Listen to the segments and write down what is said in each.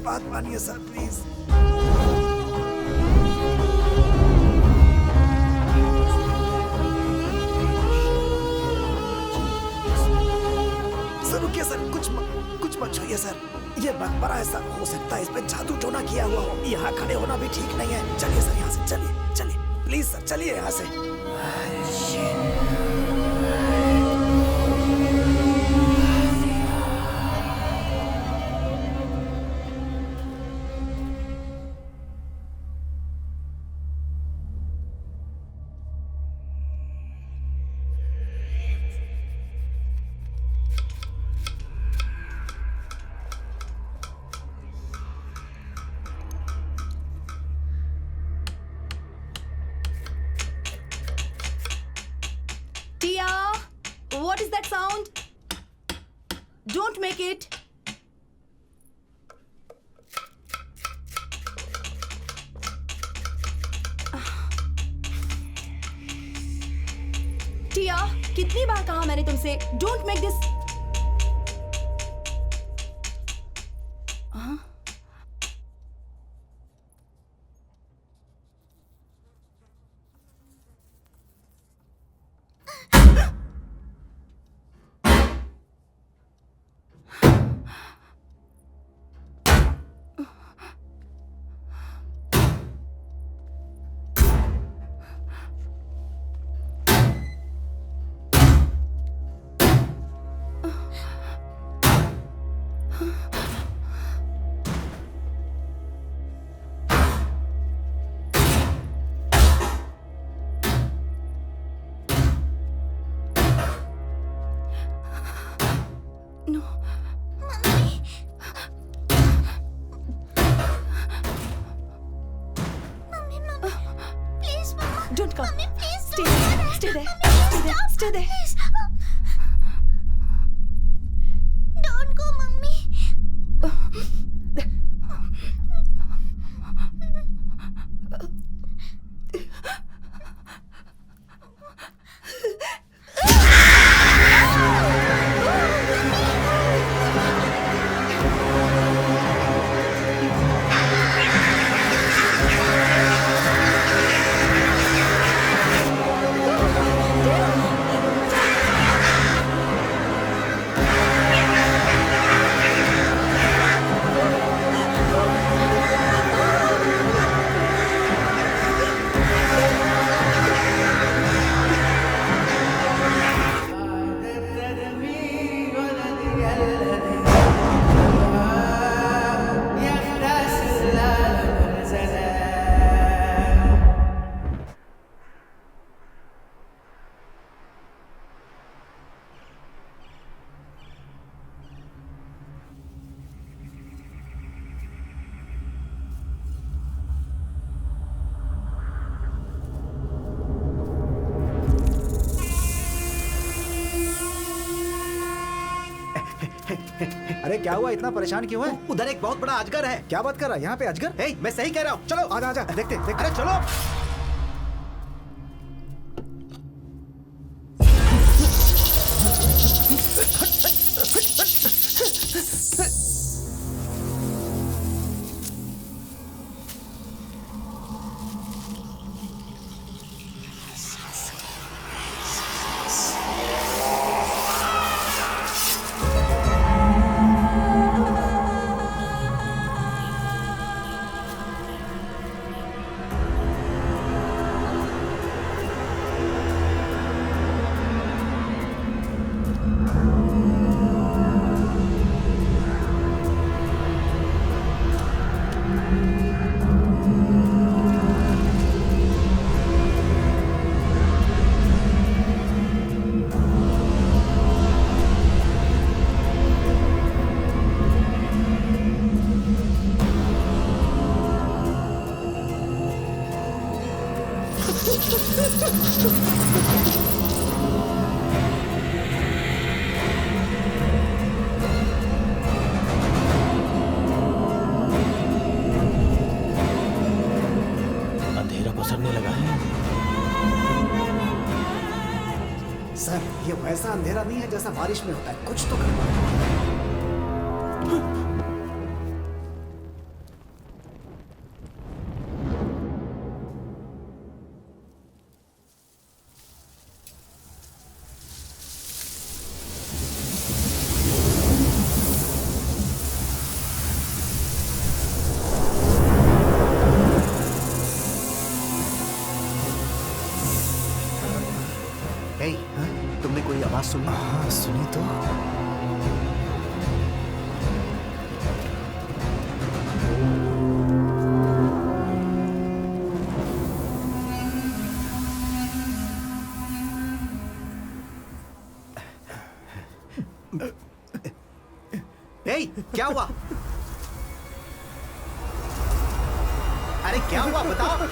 बात मानिए sir please. Sir रुकिए सर, कुछ मत छूइए सर। ये मकबरा ऐसा हो सकता है, इस पे जादू टोना किया हुआ हो। यहाँ खड़े होना भी ठीक नहीं है। चलिए सर यहाँ से, चलिए प्लीज सर, चलिए यहाँ से। What is that sound? Don't make it. टिया, कितनी बार कहा मैंने तुमसे, don't make this. Don't come. Mommy, please Stay don't. there. Stay there. Mommy, Stay there. please, Stay there. Please. Don't go, Mummy. अरे क्या हुआ, इतना परेशान क्यों है? उधर एक बहुत बड़ा अजगर है। क्या बात कर रहा है? यहाँ पे अजगर? हे, मैं सही कह रहा हूँ, चलो आजा आजा, देखते देखते। अरे चलो। अंधेरा पसरने लगा है। सर ये वैसा अंधेरा नहीं है जैसा बारिश में होता है, कुछ तो करना है। हे, तुमने कोई आवाज सुनी? हाँ सुनी तो। हे, क्या हुआ? अरे क्या हुआ बताओ?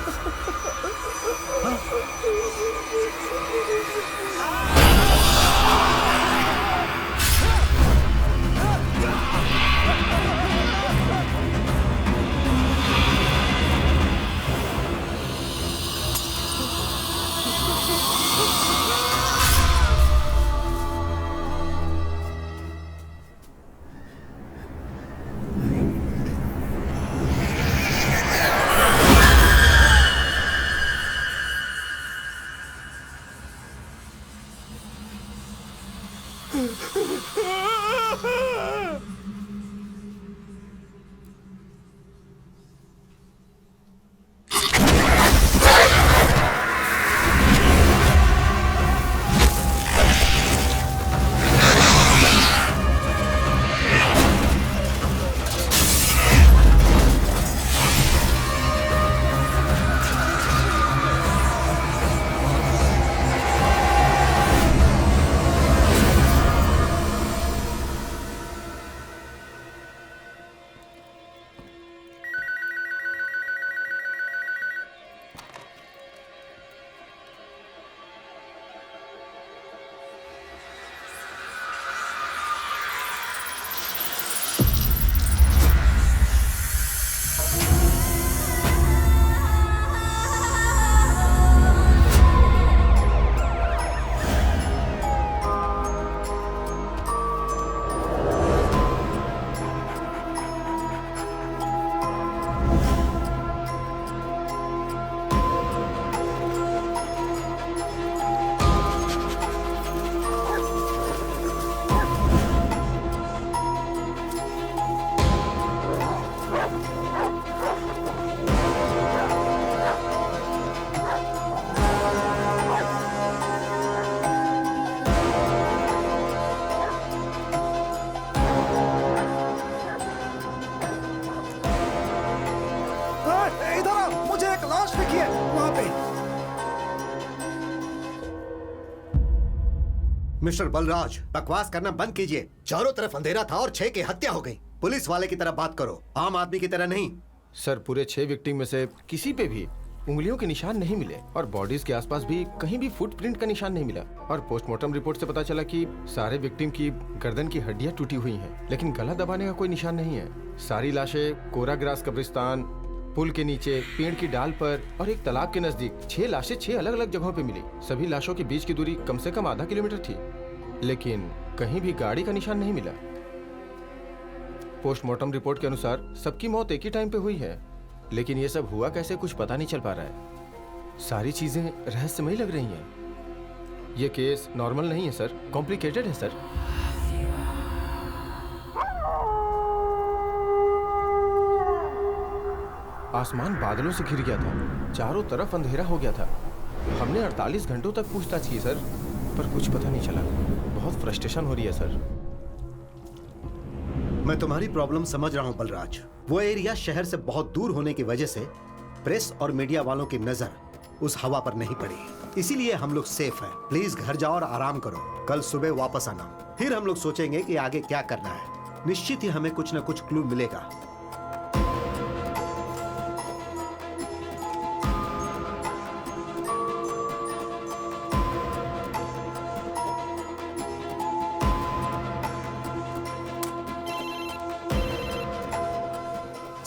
मिस्टर बलराज, बकवास करना बंद कीजिए। चारों तरफ अंधेरा था और 6 की हत्या हो गई। पुलिस वाले की तरह बात करो, आम आदमी की तरह नहीं। सर, पूरे 6 विक्टिम में से किसी पे भी उंगलियों के निशान नहीं मिले और बॉडीज के आसपास भी कहीं भी फुटप्रिंट का निशान नहीं मिला। और पोस्टमार्टम रिपोर्ट से पता चला कि सारे विक्टिम की गर्दन की हड्डियां टूटी हुई हैं, लेकिन गला दबाने का कोई निशान नहीं है। सारी लाशें कोरा ग्रास कब्रिस्तान, पुल के नीचे, पेड़ की डाल पर और एक तालाब के नजदीक 6 लाशें 6 अलग अलग जगहों पे मिली। सभी लाशों के बीच की दूरी कम से कम आधा किलोमीटर थी, लेकिन कहीं भी गाड़ी का निशान नहीं मिला। पोस्टमार्टम रिपोर्ट के अनुसार सबकी मौत एक ही टाइम पे हुई है, लेकिन ये सब हुआ कैसे कुछ पता नहीं चल पा रहा है। सारी चीजें रहस्यमयी लग रही हैं। ये केस नॉर्मल नहीं है सर, कॉम्प्लिकेटेड है सर। आसमान बादलों से घिर गया था, चारों तरफ अंधेरा हो गया था। हमने 48 घंटों तक पूछताछ की सर, पर कुछ पता नहीं चला। बहुत फ्रस्ट्रेशन हो रही है सर। मैं तुम्हारी प्रॉब्लम समझ रहा हूं बलराज। वो एरिया शहर से बहुत दूर होने की वजह से प्रेस और मीडिया वालों की नजर उस हवा पर नहीं पड़ी, इसीलिए हम लोग सेफ हैं। प्लीज घर जाओ और आराम करो, कल सुबह वापस आना, फिर हम लोग सोचेंगे कि आगे क्या करना है। निश्चित ही हमें कुछ न कुछ क्लू मिलेगा।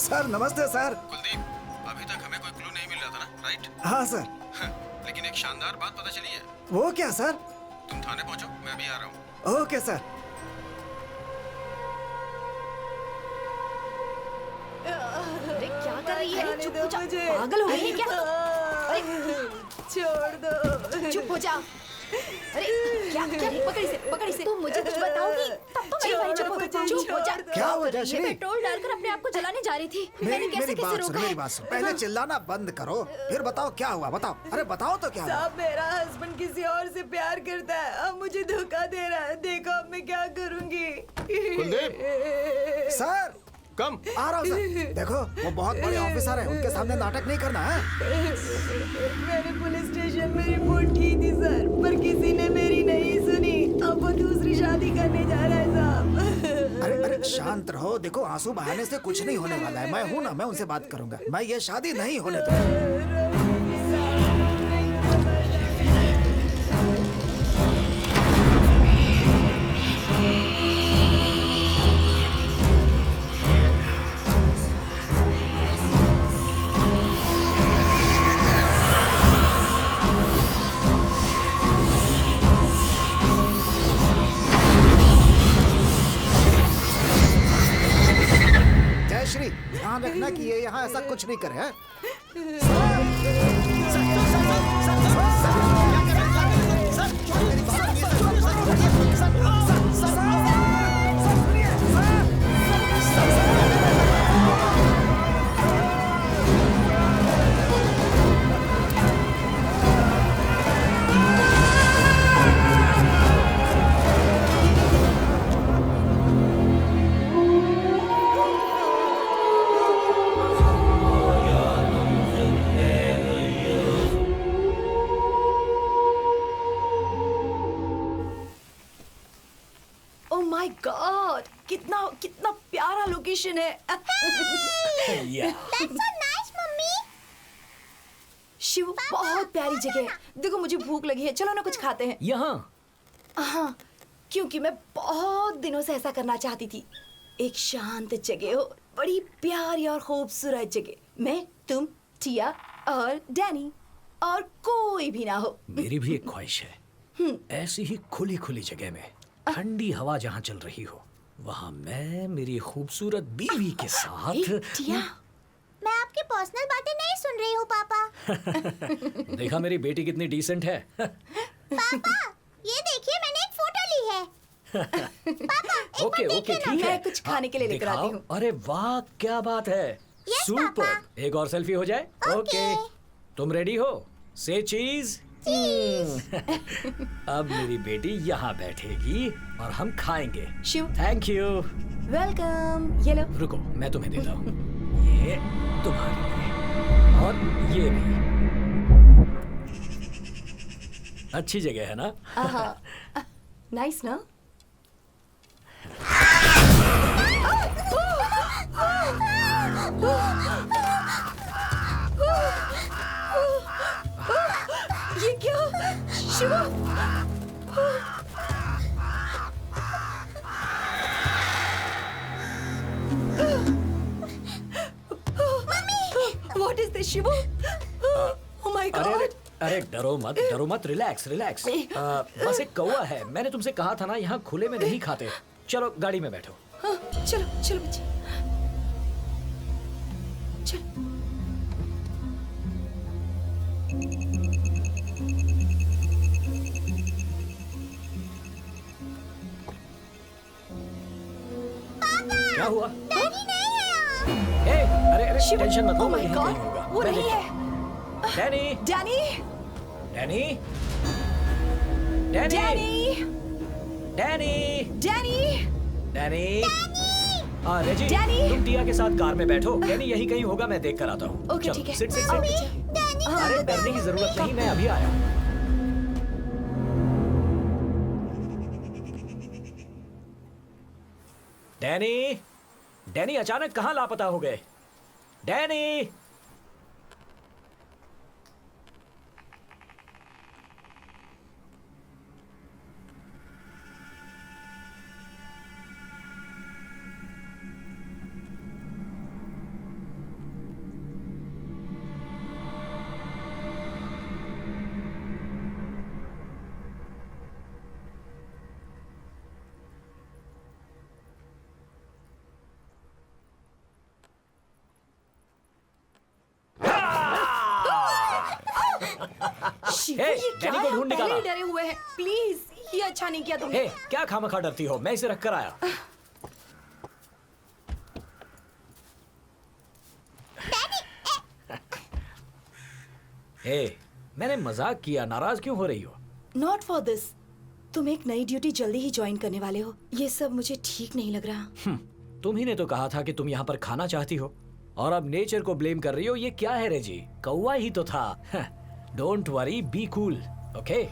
सर नमस्ते सर। कुलदीप, अभी तक हमें कोई क्लू नहीं मिल रहा था ना, राइट? हाँ सर। लेकिन एक शानदार बात पता चली है। वो क्या सर? तुम थाने पहुंचो, मैं भी आ रहा हूँ। Okay sir. अरे क्या कर रही है? चुप हो जा। पागल हो गई है क्या? छोड़ दो। चुप हो जा। अरे क्या क्या पकड़ इसे। तुम मुझे कुछ बताओगी तब तो मेरी वाली चुप हो जा। क्या हुआ ये जयश्री? पेट्रोल डालकर अपने आप को जलाने जा रही थी। मैंने मेरी कैसे मेरी कैसे बात सुनो, रोका मेरी है? बात सुनो। पहले चिल्लाना बंद करो, फिर बताओ क्या हुआ। बताओ, अरे बताओ तो क्या हुआ। साहब मेरा हस्बैंड किसी और से प्यार करता है, अब मुझे धोखा दे रहा है। देखो अब मैं क्या करूंगी। कुलदीप सर कम। आ रहा हूँ सर। देखो वो बहुत बड़े ऑफिसर हैं, उनके सामने नाटक नहीं करना है। मैंने पुलिस स्टेशन में रिपोर्ट की थी सर, पर किसी ने मेरी नहीं सुनी। अब वो दूसरी शादी करने जा रहा है साहब। अरे अरे शांत रहो। देखो आंसू बहाने से कुछ नहीं होने वाला है। मैं हूँ ना, मैं उनसे बात करूंगा। मैं ये शादी नहीं होने दूंगा। जयश्री ध्यान रखना कि ये यहाँ ऐसा कुछ नहीं करे हैं? ओह माय गॉड, कितना कितना प्यारा लोकेशन है। That's so nice, mummy. Shiv बहुत प्यारी जगह है। देखो मुझे भूख लगी है, चलो ना कुछ खाते हैं। यहाँ हाँ, क्योंकि मैं बहुत दिनों से ऐसा करना चाहती थी। एक शांत जगह हो, बड़ी प्यारी और खूबसूरत जगह। मैं, तुम, टिया और डैनी, और कोई भी ना हो। मेरी भी एक ख्वाहिश है, ऐसी ही खुली खुली जगह में ठंडी हवा जहाँ चल रही हो, वहाँ मैं मेरी खूबसूरत बीवी के ए, साथ। टिया, मैं आपकी पर्सनल बातें नहीं सुन रही हूँ पापा। देखा मेरी बेटी कितनी डिसेंट है। पापा ये देखिए मैंने एक फोटो ली है। पापा एक ओके बार ओके देखिए ना। ठीक है। मैं कुछ खाने के लिए लेकर दिखाओ। आती हूँ। अरे वाह क्या बात है। Yes, super. पापा। एक और सेल्फी हो जाए। ओके तुम रेडी हो? से चीज। अब मेरी बेटी यहाँ बैठेगी और हम खाएंगे। Shiv, thank you. वेलकम। ये लो। रुको मैं तुम्हें देता हूँ, ये तुम्हारे लिए और ये भी। अच्छी जगह है ना? नाइस ना? ये क्या? Shiv! What is this, Shivu? Oh my अरे अरे God! अरे डरो मत, रिलैक्स रिलैक्स। बस एक कौवा है, मैंने तुमसे कहा था ना यहाँ खुले में नहीं खाते। चलो गाड़ी में बैठो। हाँ, चलो चलो बच्चे, चलो। क्या हुआ? डैडी नहीं है यहाँ। अरे अरे शिव! टेंशन मत लो, Oh my यहीं God! कहीं होगा। वो मैं नहीं देखता है। हूँ। Danny Danny, Danny Danny Danny, Danny Danny. हाँ रेजी, डैनी! तुम टिया के साथ कार में बैठो। डैनी यहीं कहीं होगा, मैं देख कर आता हूँ। ओके, चलो, ठीक है। सिट सिट आओ, सिट। बच्चे। डैडी अरे डरने की जरूरत नहीं, मैं अभी आया। डैनी डैनी अचानक कहाँ लापता हो गए? डैनी शिवू, हे, ये क्या डैनी को है? ढूंढ आप पहले ही निकाला। डरे हुए हैं। प्लीज, ये अच्छा नहीं किया तुमने। हे, क्या खामखा डरती हो? मैं इसे रख कर आया। हे, मैंने मजाक किया, नाराज क्यों हो रही हो? Not for this. तुम एक नई ड्यूटी जल्दी ही ज्वाइन करने वाले हो। ये सब मुझे ठीक नहीं लग रहा। तुम ही ने तो कहा था कि तुम यहाँ पर खाना चाहती हो, और अब नेचर को ब्लेम कर रही हो। ये क्या है रेजी? कौवा ही तो था। Don't worry, be cool, okay?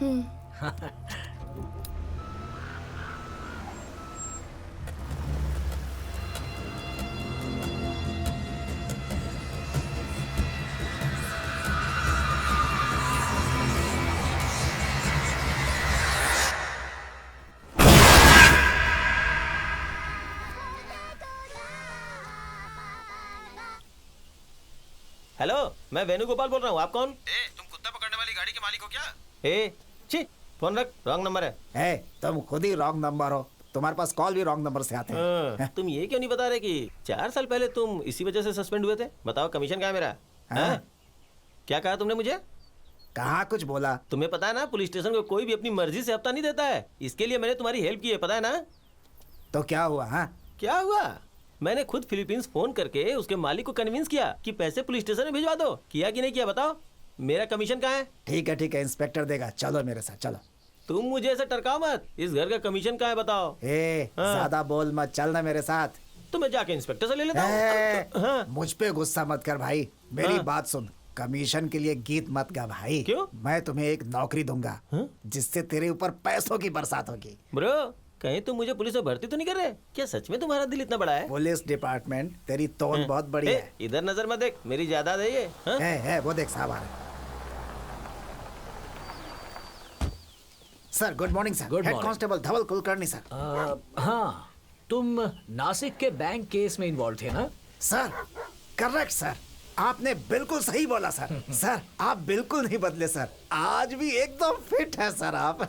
Hello, मैं वेणुगोपाल बोल रहा हूँ। आप कौन? तुम कुत्ता पकड़ने वाली गाड़ी के मालिक हो क्या? छी, फोन रख, रॉन्ग नंबर है। ए, तुम खुद ही रॉन्ग नंबर हो। तुम्हारे पास कॉल भी रॉन्ग नंबर से आते हैं। तुम ये क्यों नहीं बता रहे कि 4 साल पहले तुम इसी वजह से सस्पेंड हुए थे? बताओ, कमीशन क्या है मेरा? हैं? क्या कहा तुमने मुझे? कहाँ कुछ बोला? तुम्हें पता है ना, पुलिस स्टेशन को कोई भी अपनी मर्जी से हफ्ता नहीं देता है। इसके लिए मैंने तुम्हारी हेल्प की है, पता है ना? तो क्या हुआ? हाँ, क्या हुआ? मैंने खुद फिलीपींस फोन करके उसके मालिक को कन्विंस किया कि पैसे पुलिस स्टेशन में भिजवा दो। किया कि नहीं किया बताओ? मेरा कमीशन कहाँ है? ठीक है, इंस्पेक्टर देगा। चलो मेरे साथ, चलो। तुम मुझे ऐसे टरकाओ मत। इस घर का कमीशन कहाँ है बताओ? हाँ। ज्यादा बोल मत, चलना मेरे साथ। तो मैं जाके इंस्पेक्टर से ले लेता ए, हूँ। हाँ। मुझ पे गुस्सा मत कर भाई। मेरी हाँ। बात सुन। कमीशन के लिए गीत मत गा भाई। क्यों? मैं तुम्हें एक नौकरी दूंगा जिससे तेरे ऊपर पैसों की बरसात होगी। ब्रो, कहीं तुम मुझे पुलिस में भर्ती तो नहीं कर रहे? क्या सच में तुम्हारा दिल इतना बड़ा है? पुलिस डिपार्टमेंट तेरी तोन बहुत बड़ी ए, है। इधर नजर मत देख, मेरी जायदाद है ये। हाँ? है, वो देख साहब आ रहे हैं। Sir, good morning sir. Good head morning. Constable Dhaval Kulkarni sir. हाँ, तुम नासिक के बैंक केस में इन्वॉल्व थे ना? Sir, correct sir. आपने बिल्कुल सही बोला सर। सर, आप बिल्कुल नहीं बदले सर। आज भी एकदम फिट है सर आप।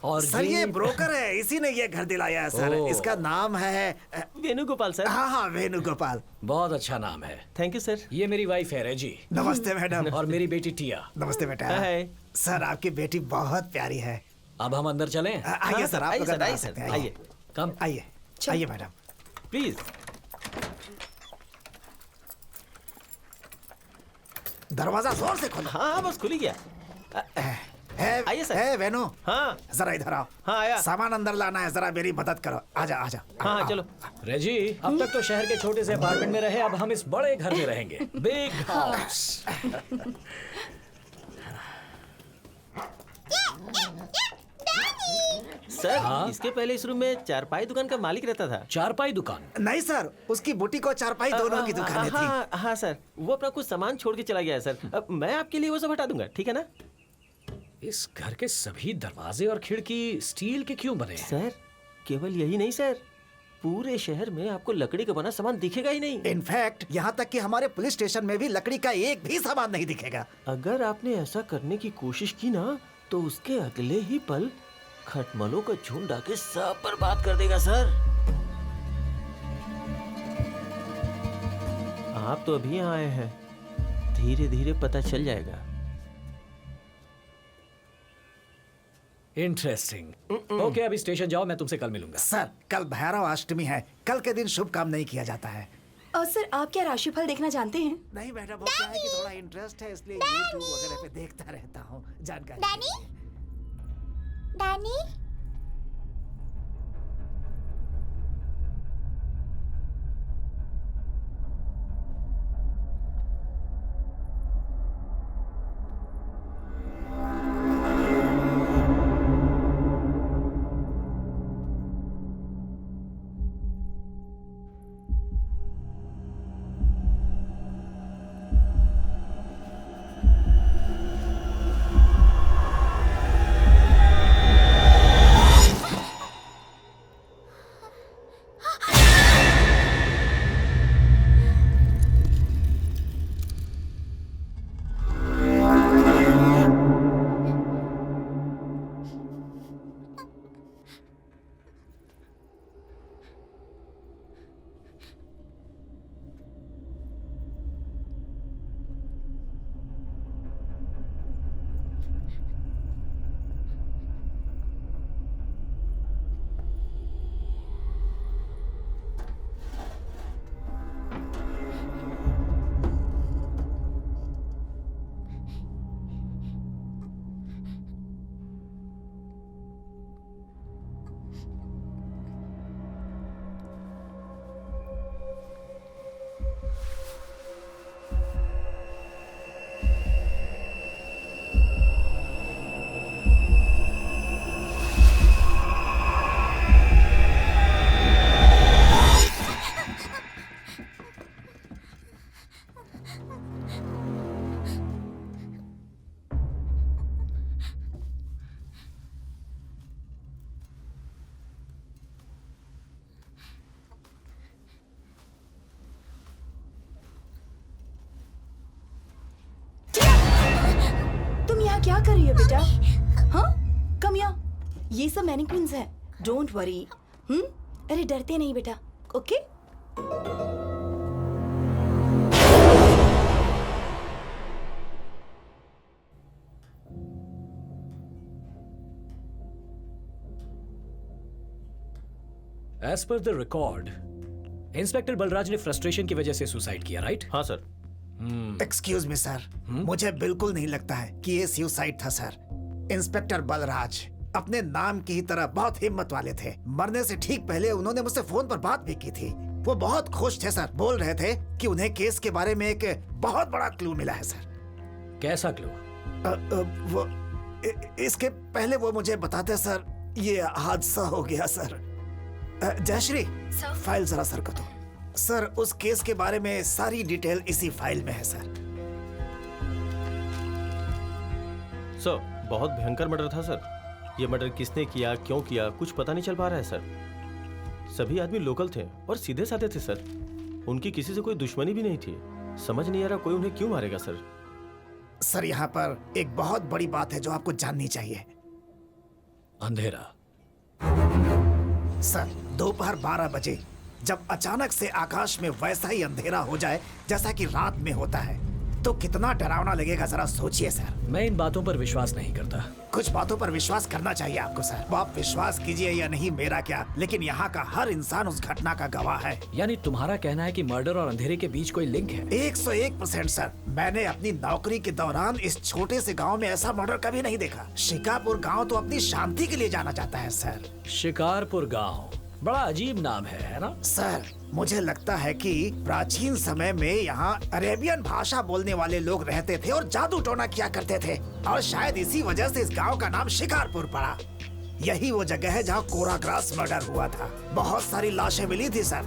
और सर, ये ब्रोकर है, इसी ने ये घर दिलाया है सर। ओह। इसका नाम है वेणुगोपाल सर। हाँ, वेणुगोपाल। बहुत अच्छा नाम है। Thank you sir. ये मेरी वाइफ है रेजी, नमस्ते मैडम। और मेरी बेटी टिया। नमस्ते बेटा। हाय। सर, आपकी बेटी बहुत प्यारी है। अब हम अंदर चलें? आइए सर, आप आइए लोग सर, अंदर आ आइए सकते सर, हैं। आइए। कम। आइए, आइए मैडम। प्लीज। दरवाजा जोर से खोलो। हाँ, बस खुल ही गया। आइए सर। है वेणु, हाँ जरा इधर आओ। हाँ, आया। सामान अंदर लाना है, जरा मेरी मदद करो। आजा, आजा। हाँ, आओ। चलो। रेजी, अब तक तो शहर के छोटे से अपार्टमेंट में रहे, अब हम इस बड़े घर में रहेंगे। Big house. सर, इसके पहले इस रूम में चारपाई दुकान का मालिक रहता था। चारपाई दुकान? नहीं सर, उसकी बुटी को चारपाई दोनों की दुकानें थी। हाँ, हाँ सर, वो अपना कुछ सामान छोड़ के चला गया है सर। अब मैं आपके लिए वो सब हटा दूंगा, ठीक है ना? इस घर के सभी दरवाजे और खिड़की स्टील के क्यों बने हैं? सर, केवल यही नहीं सर, पूरे शहर में आपको लकड़ी का बना सामान दिखेगा ही नहीं। इनफैक्ट यहाँ तक कि हमारे पुलिस स्टेशन में भी लकड़ी का एक भी सामान नहीं दिखेगा। अगर आपने ऐसा करने की कोशिश की ना, तो उसके अगले ही पल खटमलों का झुंड आके सब बर्बाद कर देगा सर। आप तो अभी आए हैं, धीरे धीरे पता चल जाएगा। इंटरेस्टिंग। ओके, अभी स्टेशन जाओ, मैं तुमसे कल मिलूंगा। सर, कल भैरव अष्टमी है। कल के दिन शुभ काम नहीं किया जाता है। और सर, आप क्या राशिफल देखना जानते हैं? नहीं मैडम, वो क्या है कि थोड़ा इंटरेस्ट है, इसलिए यूट्यूब वगैरह पे देखता रहता हूँ जानकारी। डैनी, डैनी, क्या कर रही हो बेटा? हाँ, कम या ये सब मैनिक्विन्स हैं। Don't worry. अरे डरते नहीं बेटा, okay? As per the record, inspector Balraj ने फ्रस्ट्रेशन की वजह से सुसाइड किया, राइट? हाँ सर। एक्सक्यूज मी सर, मुझे बिल्कुल नहीं लगता है कि ये सुसाइड था सर। इंस्पेक्टर बलराज अपने नाम की ही तरह बहुत हिम्मत वाले थे। मरने से ठीक पहले उन्होंने मुझसे फोन पर बात भी की थी। वो बहुत खुश थे सर, बोल रहे थे कि उन्हें केस के बारे में एक बहुत बड़ा क्लू मिला है सर। कैसा क्लू? वो इसके पहले वो मुझे बताते सर, ये हादसा हो गया सर। जयश्री, फाइल जरा सर को दो। सर, उस केस के बारे में सारी डिटेल इसी फाइल में है सर। सर, बहुत भयंकर मर्डर था सर। ये मर्डर किसने किया, क्यों किया, कुछ पता नहीं चल पा रहा है सर। सभी आदमी लोकल थे और सीधे साधे थे सर। उनकी किसी से कोई दुश्मनी भी नहीं थी। समझ नहीं आ रहा कोई उन्हें क्यों मारेगा सर। सर, यहाँ पर एक बहुत बड़ी बात है जो आपको जाननी चाहिए। अंधेरा। सर, दोपहर 12 बजे जब अचानक से आकाश में वैसा ही अंधेरा हो जाए जैसा कि रात में होता है, तो कितना डरावना लगेगा जरा सोचिए सर। मैं इन बातों पर विश्वास नहीं करता। कुछ बातों पर विश्वास करना चाहिए आपको सर। वो आप विश्वास कीजिए या नहीं, मेरा क्या, लेकिन यहाँ का हर इंसान उस घटना का गवाह है। यानी तुम्हारा कहना है कि मर्डर और अंधेरे के बीच कोई लिंक है? 101% सर। मैंने अपनी नौकरी के दौरान इस छोटे से गांव में ऐसा मर्डर कभी नहीं देखा। शिकारपुर गांव तो अपनी शांति के लिए जाना जाता है सर। शिकारपुर गांव बड़ा अजीब नाम है ना? सर, मुझे लगता है कि प्राचीन समय में यहाँ अरेबियन भाषा बोलने वाले लोग रहते थे और जादू टोना किया करते थे, और शायद इसी वजह से इस गांव का नाम शिकारपुर पड़ा। यही वो जगह है जहाँ कोराग्रास मर्डर हुआ था। बहुत सारी लाशें मिली थी सर।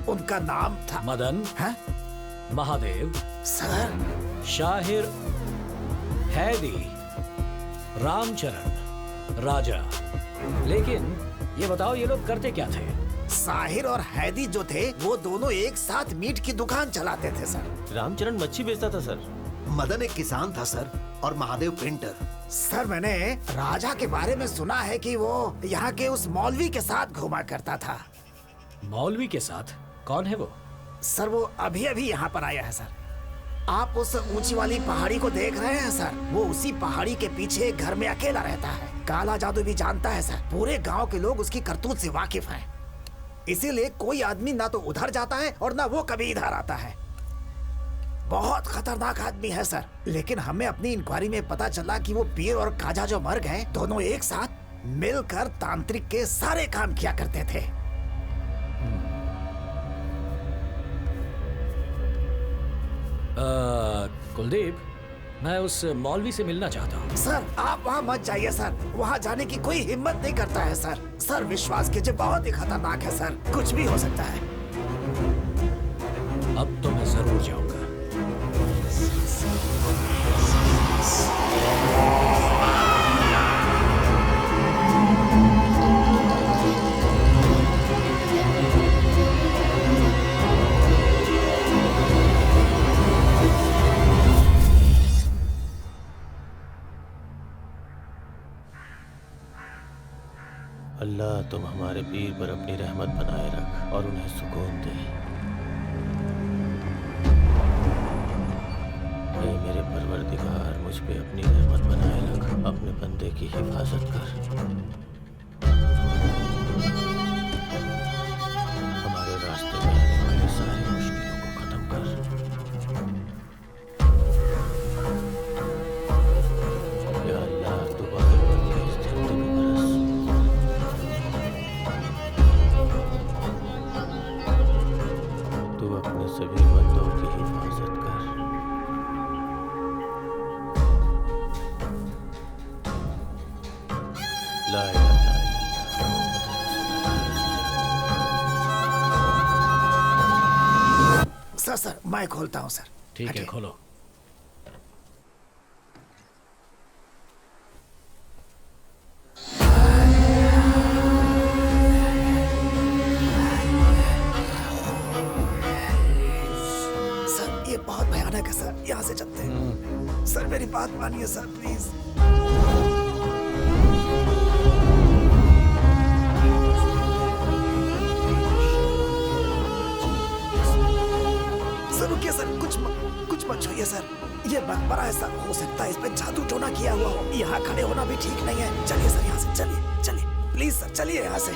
उनका नाम था मदन, है? महादेव, सर, शाहिर, हैदी, रामचरण, राजा। लेकिन ये बताओ, ये लोग करते क्या थे? साहिर और हैदी जो थे वो दोनों एक साथ मीट की दुकान चलाते थे सर। रामचरण मच्छी बेचता था सर। मदन एक किसान था सर, और महादेव प्रिंटर। सर, मैंने राजा के बारे में सुना है कि वो यहाँ के उस मौलवी के साथ घूमा करता था। मौलवी के साथ? कौन है वो? सर, वो अभी अभी यहाँ पर आया है सर। आप उस ऊंची वाली पहाड़ी को देख रहे हैं सर? वो उसी पहाड़ी के पीछे एक घर में अकेला रहता है। काला जादू भी जानता है सर। पूरे गांव के लोग उसकी करतूत से वाकिफ हैं। इसीलिए कोई आदमी ना तो उधर जाता है और ना वो कभी इधर आता है। बहुत खतरनाक आदमी है सर। लेकिन हमें अपनी इंक्वायरी में पता चला कि वो पीर और काजा जो मर गए, दोनों एक साथ मिलकर तांत्रिक के सारे काम किया करते थे। कुलदीप, मैं उस मौलवी से मिलना चाहता हूँ। सर, आप वहाँ मत जाइए सर। वहाँ जाने की कोई हिम्मत नहीं करता है सर। सर, विश्वास कीजिए, बहुत ही खतरनाक है सर। कुछ भी हो सकता है। अब तो मैं जरूर जाऊंगा। अल्लाह, तुम हमारे पीर पर अपनी रहमत बनाए रख और उन्हें सुकून दे। ऐ मेरे परवरदिगार, मुझ पे अपनी रहमत बनाए रख, अपने बंदे की हिफाजत कर। हमारे रास्ते में आने वाली सारी मुश्किलों को खत्म कर। या अल्लाह, तू बादल बन के इस धरती में बरस। तू अपने सभी बंदों की हिफाजत कर। ला इलाहा इल्लल्लाह। सर, मैं खोलता हूँ सर। ठीक है, हटिए। खोलो। सर, ये बहुत भयानक है सर। यहाँ से चलते हैं। सर, मेरी बात मानिए सर प्लीज। सर रुकिए सर, कुछ मत छूइए सर। ये मकबरा ऐसा हो सकता है इस पे जादू टोना किया हुआ हो। यहाँ खड़े होना भी ठीक नहीं है। चलिए सर यहाँ से, चलिए प्लीज सर, चलिए यहाँ से।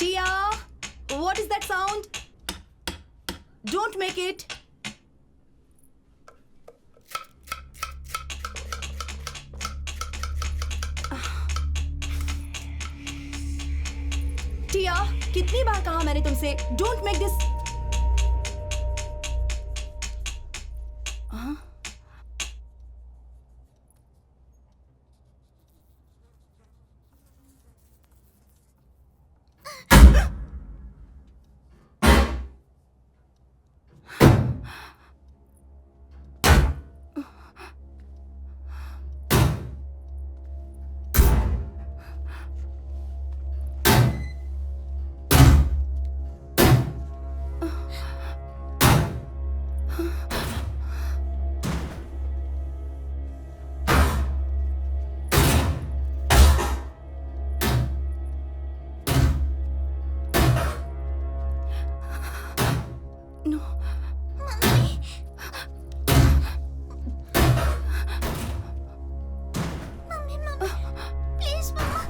Tia, what is that sound? Don't make it. टिया, कितनी बार कहा मैंने तुमसे don't make this.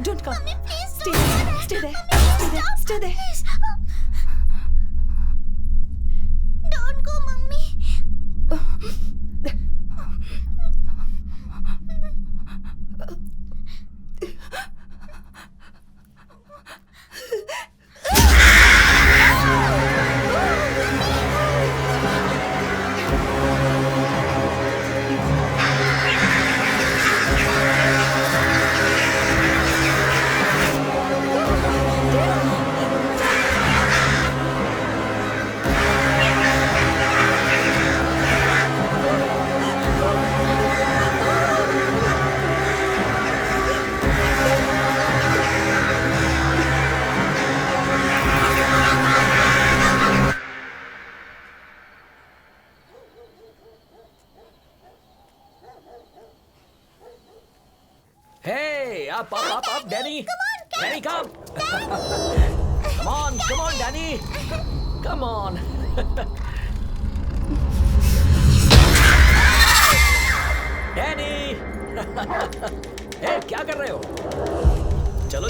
Don't come. Mummy, please Stay don't there. do that. Stay there. Mummy, Stay there. stop. Stay there. Please. Don't go, Mummy. Hey, up, Danny. Danny, come. Come on, Danny. Come on. Danny. Hey, क्या कर रहे हो? चलो.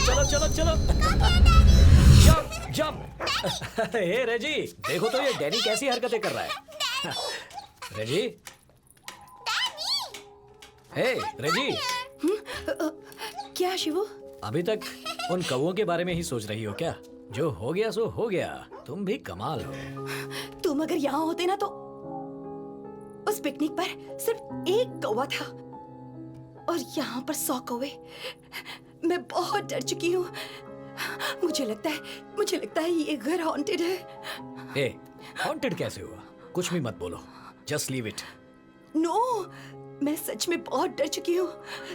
Jump. हे रेजी, देखो तो ये Danny कैसी हरकतें कर रहा है. रेजी. हे, रेजी. क्या शिवू? अभी तक उन कौवों के बारे में ही सोच रही हो क्या? जो हो गया सो हो गया. तुम भी कमाल हो. तुम अगर यहाँ होते ना तो उस पिकनिक पर सिर्फ एक कौवा था और यहाँ पर 100 कौवे. मैं बहुत डर चुकी हूँ. मुझे लगता है ये घर हॉन्टेड है. ए, हॉन्टेड कैसे हुआ? कुछ भी मत बोलो. Just leave it. नो, मैं सच में बहुत डर चुकी हूँ.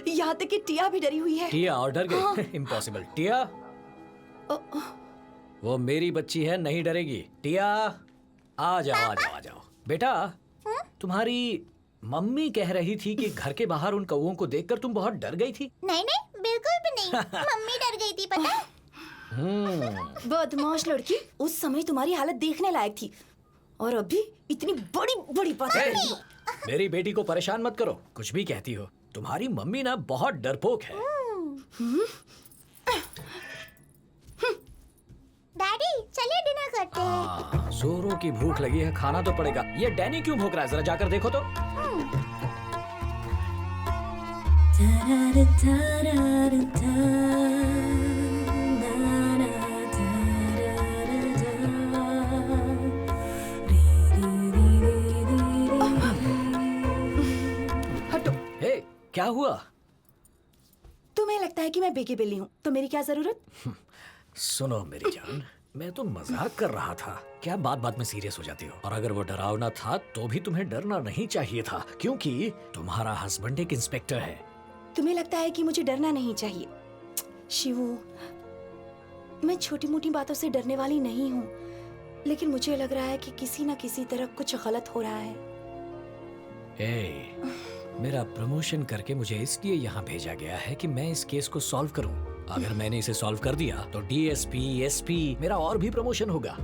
यहाँ तक कि टिया भी डरी हुई है. टिया और डर गई? इम्पॉसिबल. टिया, वो मेरी बच्ची है, नहीं डरेगी. टिया, आ जाओ. बेटा, तुम्हारी मम्मी कह रही थी कि घर के बाहर उन कौवों को देखकर तुम बहुत डर गई थी. नहीं, बिल्कुल भी नहीं. मम्मी डर गई थी, पता है? बदमाश लड़की. उस समय तुम्हारी हालत देखने लायक थी और अभी इतनी बड़ी बात. मेरी बेटी को परेशान मत करो. कुछ भी कहती हो. तुम्हारी मम्मी ना बहुत डरपोक है. डैडी, चलिए डिनर करते हैं. जोरों की भूख लगी है, खाना तो पड़ेगा. ये डैनी क्यों भूख रहा है? जरा जाकर देखो तो. क्या हुआ? तुम्हें लगता है कि मैं बेगी बिल्ली हूँ, तो मेरी क्या जरूरत? सुनो मेरी जान, मैं तो मजाक कर रहा था। क्या बात बात में सीरियस हो जाती हो? और अगर वो डरावना था तो भी तुम्हें डरना नहीं चाहिए था, क्योंकि तुम्हारा हस्बैंड एक इंस्पेक्टर है। तुम्हें लगता है कि मुझे डरना नहीं चाहिए? शिवू, मैं छोटी मोटी बातों से डरने वाली नहीं हूँ, लेकिन मुझे लग रहा है कि किसी न किसी तरह कुछ गलत हो रहा है। मेरा प्रमोशन करके मुझे इसलिए यहाँ भेजा गया है कि मैं इस केस को सॉल्व करूँ। अगर मैंने इसे सॉल्व कर दिया तो डीएसपी, एसपी, मेरा और भी प्रमोशन होगा।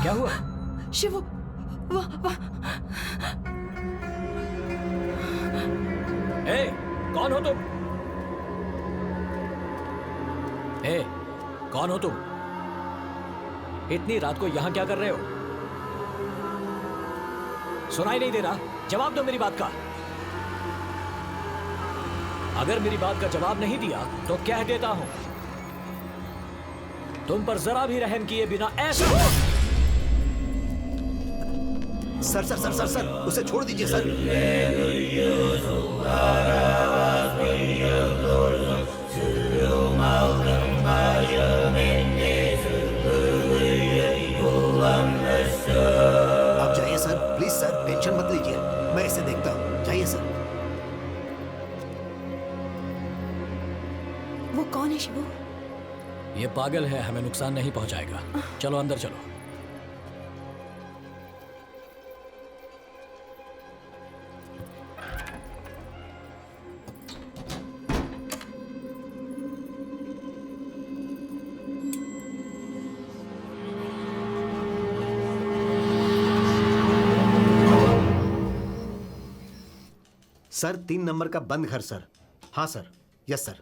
क्या हुआ? शिवू, वाह वाह। कौन हो तुम? कौन हो तुम? इतनी रात को यहाँ क्या कर रहे हो? सुनाई नहीं दे रहा? जवाब दो मेरी बात का। अगर मेरी बात का जवाब नहीं दिया तो कह देता हूं, तुम पर जरा भी रहम किए बिना ऐसा। Sir sir sir sir sir, उसे छोड़ दीजिए सर। आप जाइए सर, प्लीज सर, टेंशन मत लीजिए, मैं इसे देखता हूँ। जाइए सर। वो कौन है शिवू? ये पागल है, हमें नुकसान नहीं पहुंचाएगा। चलो अंदर चलो। सर 3 नंबर का बंद घर सर। हाँ सर, यस सर।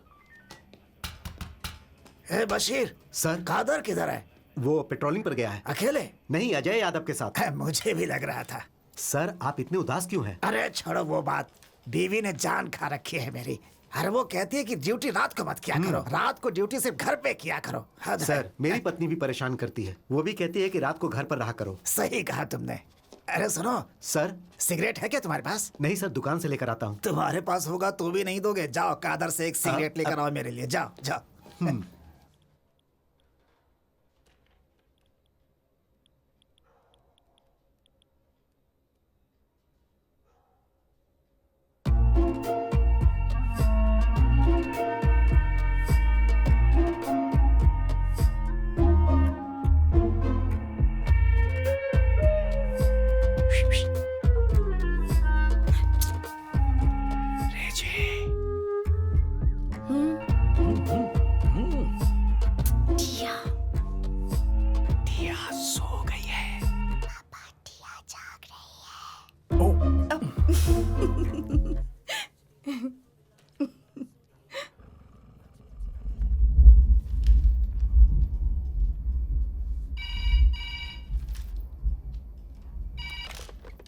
हे बशीर, सर कादर किधर है? वो पेट्रोलिंग पर गया है। अकेले? नहीं, अजय यादव के साथ। मुझे भी लग रहा था। सर आप इतने उदास क्यों हैं? अरे छोड़ो वो बात, बीवी ने जान खा रखी है मेरी। अरे वो कहती है कि ड्यूटी रात को मत किया करो, रात को ड्यूटी सिर्फ घर पे किया करो। सर मेरी पत्नी भी परेशान करती है, वो भी कहती है कि रात को घर पर रहा करो। सही कहा तुमने। अरे सुनो सर। सिगरेट है क्या तुम्हारे पास? नहीं सर, दुकान से लेकर आता हूँ। तुम्हारे पास होगा तो भी नहीं दोगे? जाओ कादर से एक सिगरेट लेकर आओ मेरे लिए, जाओ जाओ।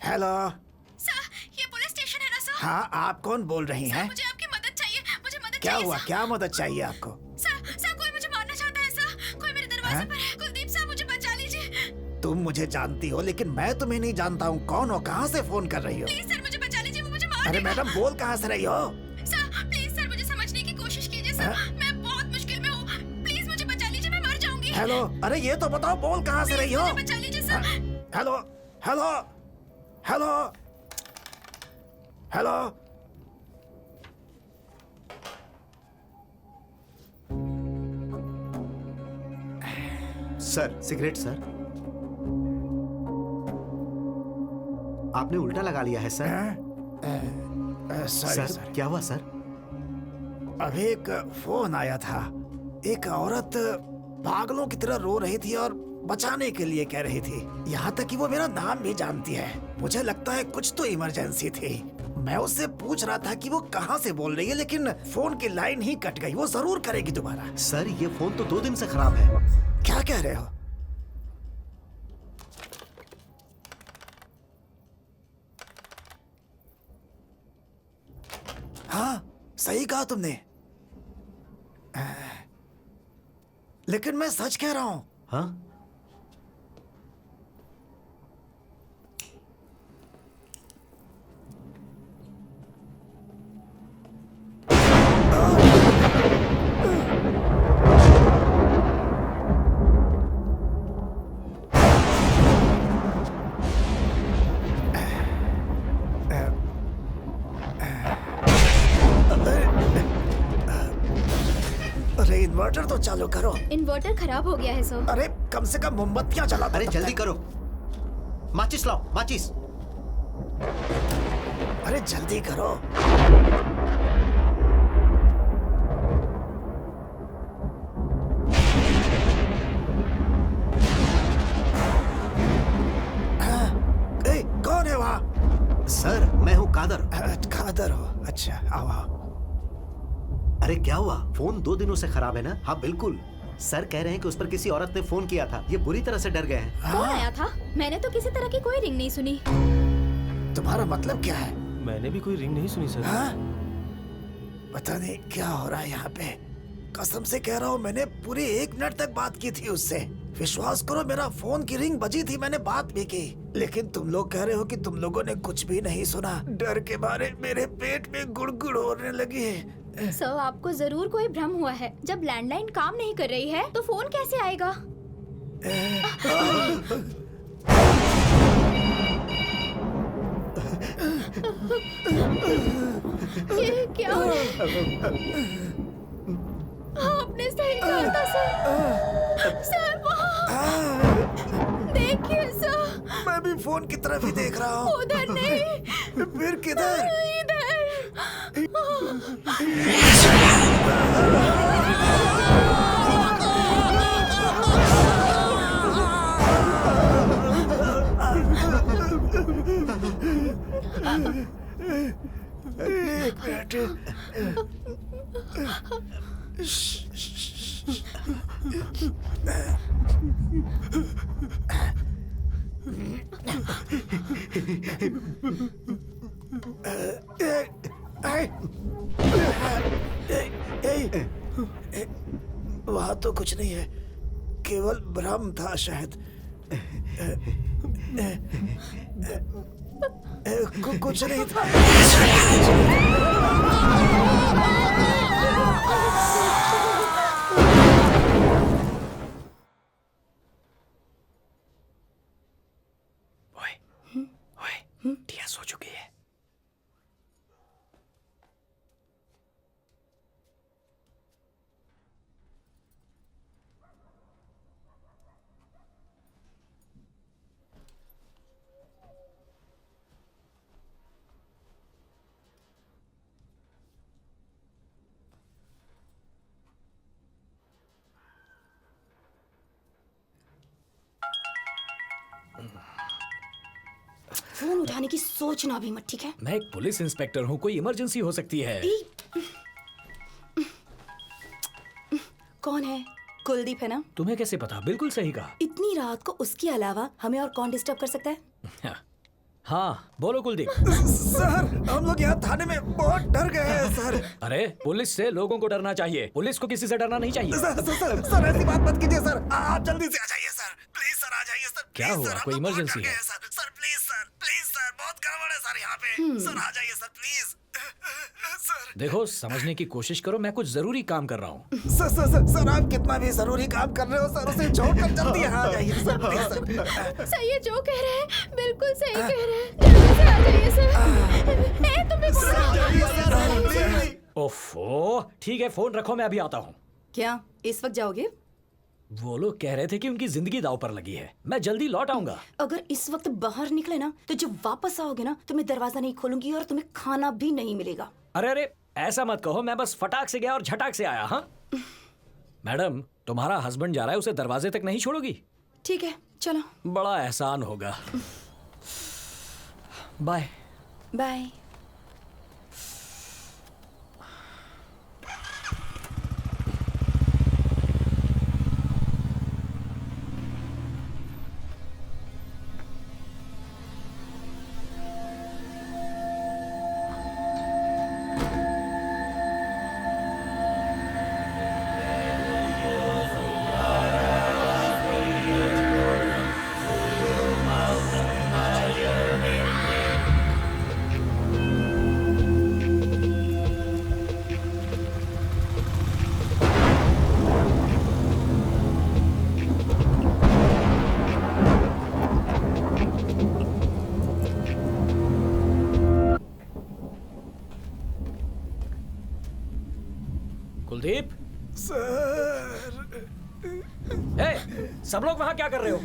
हेलो सर, ये पुलिस स्टेशन है ना सर? हाँ, आप कौन बोल रही हैं? मुझे आपकी मदद चाहिए, मुझे मदद क्या चाहिए। हुआ? सर। क्या मदद चाहिए आपको? सर कोई मुझे मारना चाहता है सर, कोई मेरे दरवाजे पर है। कुलदीप सर मुझे बचा लीजिए। तुम मुझे जानती हो लेकिन मैं तुम्हें नहीं जानता हूँ। कौन हो? कहाँ से फोन कर रही हो? प्लीज सर मुझे बचा लीजिए, वो मुझे मार अरे देगा। मैडम, बोल कहाँ से रही हो? सर प्लीज सर मुझे समझने की कोशिश कीजिए सर, मैं बहुत मुश्किल में हूँ, प्लीज मुझे बचा लीजिए, मैं मर जाऊंगी। हेलो, अरे ये तो बताओ, बोल कहाँ से रही हो? मुझे बचा लीजिए sir. Hello hello hello hello. Sir cigarette sir. आपने उल्टा लगा लिया है सर। सॉरी सर क्या हुआ सर? अभी एक फोन आया था। एक औरत पागलों की तरह रो रही थी और बचाने के लिए कह रही थी। यहाँ तक कि वो मेरा नाम भी जानती है। मुझे लगता है कुछ तो इमरजेंसी थी। मैं उससे पूछ रहा था कि वो कहाँ से बोल रही है, लेकिन फोन की लाइन ही कट गई। वो जरूर करेगी दोबारा। सर ये फोन तो 2 दिन से खराब है। क्या कह रहे हो? हाँ, सही कहा तुमने। लेकिन मैं सच कह रहा हूं। हाँ अरे इन्वर्टर तो चालू करो। इन्वर्टर खराब हो गया है सर। अरे कम से कम मोमबत्तियां जला दो अरे तब जल्दी तक। करो, माचिस लाओ, माचिस। अरे जल्दी करो। ए, कौन है वहाँ? सर मैं हूँ कादर। खादर हो? अच्छा, आओ आओ। अरे क्या हुआ? फोन 2 दिनों से खराब है ना? हाँ बिल्कुल। सर कह रहे हैं कि उस पर किसी औरत ने फोन किया था। ये बुरी तरह से डर गए हैं। कौन आया था? मैंने तो किसी तरह की कोई रिंग नहीं सुनी। तुम्हारा मतलब क्या है? मैंने भी कोई रिंग नहीं सुनी सर। हाँ? पता नहीं क्या हो रहा है यहाँ पे। कसम से कह रहा हूँ, मैंने पूरे 1 मिनट तक बात की थी उससे। विश्वास करो, मेरा फोन की रिंग बजी थी, मैंने बात भी की। लेकिन तुम लोग कह रहे हो कि तुम लोगों ने कुछ भी नहीं सुना। डर के मारे मेरे पेट में गुड़गुड़ होने लगी है। सर आपको जरूर कोई भ्रम हुआ है। जब लैंडलाइन काम नहीं कर रही है तो फोन कैसे आएगा? ये क्या? आपने सही कहा था सर। सर वहाँ देखिए सर। मैं भी फोन की तरफ ही देख रहा हूँ। उधर नहीं, फिर किधर? इधर। एक मिनट। वहाँ तो कुछ नहीं है, केवल भ्रम था शायद। कुछ नहीं था। ओए, टिया सो चुकी है। फोन उठाने की सोचना भी मत, ठीक है? मैं एक पुलिस इंस्पेक्टर हूँ, कोई इमरजेंसी हो सकती है। कौन है? कुलदीप है ना? तुम्हें कैसे पता? बिल्कुल सही कहा। इतनी रात को उसके अलावा हमें और कौन डिस्टर्ब कर सकता है? हाँ बोलो कुलदीप। सर, हम लोग यहाँ थाने में बहुत डर गए हैं सर। अरे पुलिस से लोगों को डरना चाहिए, पुलिस को किसी से डरना नहीं चाहिए। सर ऐसी बात मत कीजिए सर। आप जल्दी से आ जाइए सर, प्लीज सर, आ जाइए सर। क्या हुआ? कोई इमरजेंसी है? सर प्लीज सर, बहुत गड़बड़ है सर यहाँ पे। सर आ जाइए सर, प्लीज सर। देखो, समझने की कोशिश करो, मैं कुछ जरूरी काम कर रहा हूँ। सर आप कितना भी जरूरी काम कर रहे हो सर, उसे छोड़कर जल्दी यहाँ आ जाइए सर, प्लीज सर। सर ये जो कह रहे हैं बिल्कुल सही कह रहे हैं। जल्दी से आ जाइए सर। ए, तुम्हें ओफो, ठीक है, फोन रखो, मैं अभी आता हूँ। क्या इस वक्त जाओगे? वो लोग कह रहे थे कि उनकी जिंदगी दांव पर लगी है, मैं जल्दी लौट आऊंगा। अगर इस वक्त बाहर निकले ना तो जब वापस आओगे ना तो मैं दरवाजा नहीं खोलूंगी और तुम्हें खाना भी नहीं मिलेगा। अरे ऐसा मत कहो, मैं बस फटाक से गया और झटाक से आया। हाँ मैडम, तुम्हारा हस्बैंड जा रहा है, उसे दरवाजे तक नहीं छोड़ोगी? ठीक है चलो। बड़ा एहसान होगा। बाय। बाय। कुलदीप, सर। हे, सब लोग वहां क्या कर रहे हो?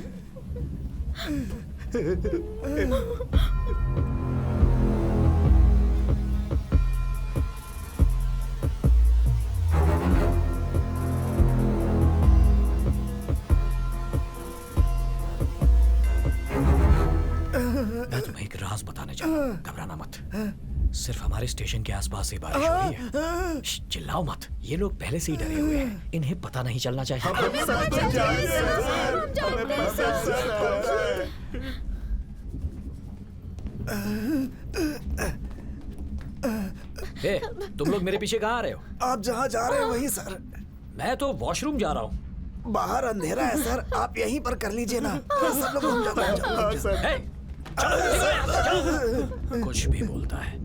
मैं तुम्हें एक राज बताने जा रहा हूं, घबराना मत। सिर्फ हमारे स्टेशन के आसपास ही बारिश हो रही है। चिल्लाओ मत, ये लोग पहले से ही डरे हुए हैं, इन्हें पता नहीं चलना चाहिए। ए, तुम लोग मेरे पीछे कहाँ आ रहे हो? आप जहाँ जा रहे हैं वहीं सर। मैं तो वॉशरूम जा रहा हूँ। बाहर अंधेरा है सर, आप यहीं पर कर लीजिए ना। सब लोग घूम जाओ। ए, चलो, निकलो यहाँ से, चलो। कुछ भी बोलता है।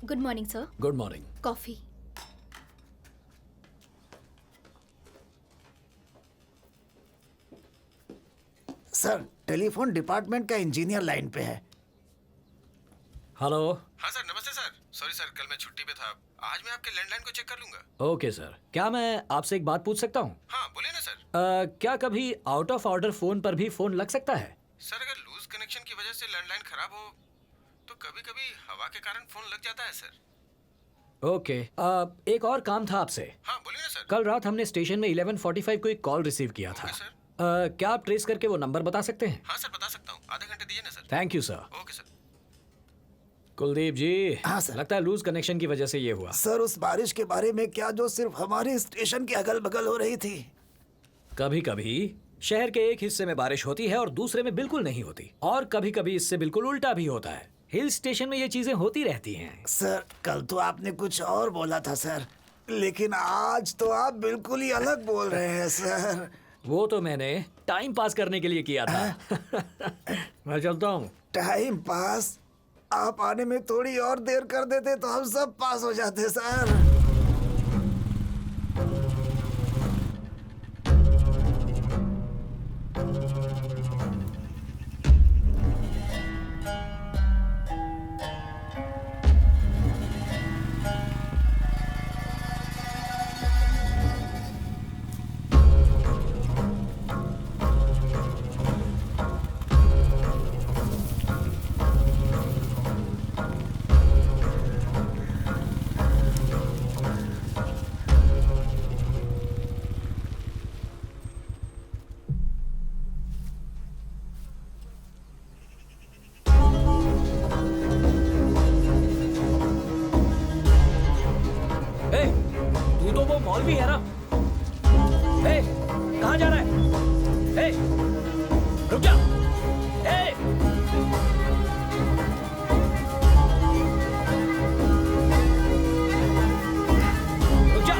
Good morning sir. Good morning. Coffee. Sir telephone department का इंजीनियर लाइन पे है। हेलो। हाँ सर, नमस्ते सर। सॉरी सर, कल मैं छुट्टी पे था। आज मैं आपके लैंडलाइन को चेक कर लूंगा। ओके सर, क्या मैं आपसे एक बात पूछ सकता हूँ? हाँ बोलिए ना सर। क्या कभी आउट ऑफ ऑर्डर फोन पर भी फोन लग सकता है? सर अगर लूज कनेक्शन की वजह से लैंडलाइन खराब हो तो कभी कभी हवा के कारण फोन लग जाता है सर। ओके। एक और काम था आपसे। हाँ बोलिए ना सर। कल रात हमने स्टेशन में 11:45 को एक कॉल रिसीव किया था। Okay sir. क्या आप ट्रेस करके वो नंबर बता सकते हैं? हाँ सर बता सकता हूँ, आधे घंटे दीजिए ना sir. Thank you sir. Okay sir. Kuldeep ji. हाँ, सर। लगता है लूज कनेक्शन की वजह से ये हुआ। सर उस बारिश के बारे में क्या जो सिर्फ हमारे स्टेशन के अगल बगल हो रही थी? कभी कभी शहर के एक हिस्से में बारिश होती है और दूसरे में बिल्कुल नहीं होती, और कभी कभी इससे बिल्कुल उल्टा भी होता है। हिल स्टेशन में ये चीजें होती रहती हैं। सर कल तो आपने कुछ और बोला था सर, लेकिन आज तो आप बिल्कुल ही अलग बोल रहे हैं सर। वो तो मैंने टाइम पास करने के लिए किया था। मैं चलता हूँ। Time pass? आप आने में थोड़ी और देर कर देते तो हम सब पास हो जाते सर। ए, तू तो वो मौलवी है ना? ए, कहाँ जा रहा है? ए, रुक जा। ए, रुक जा।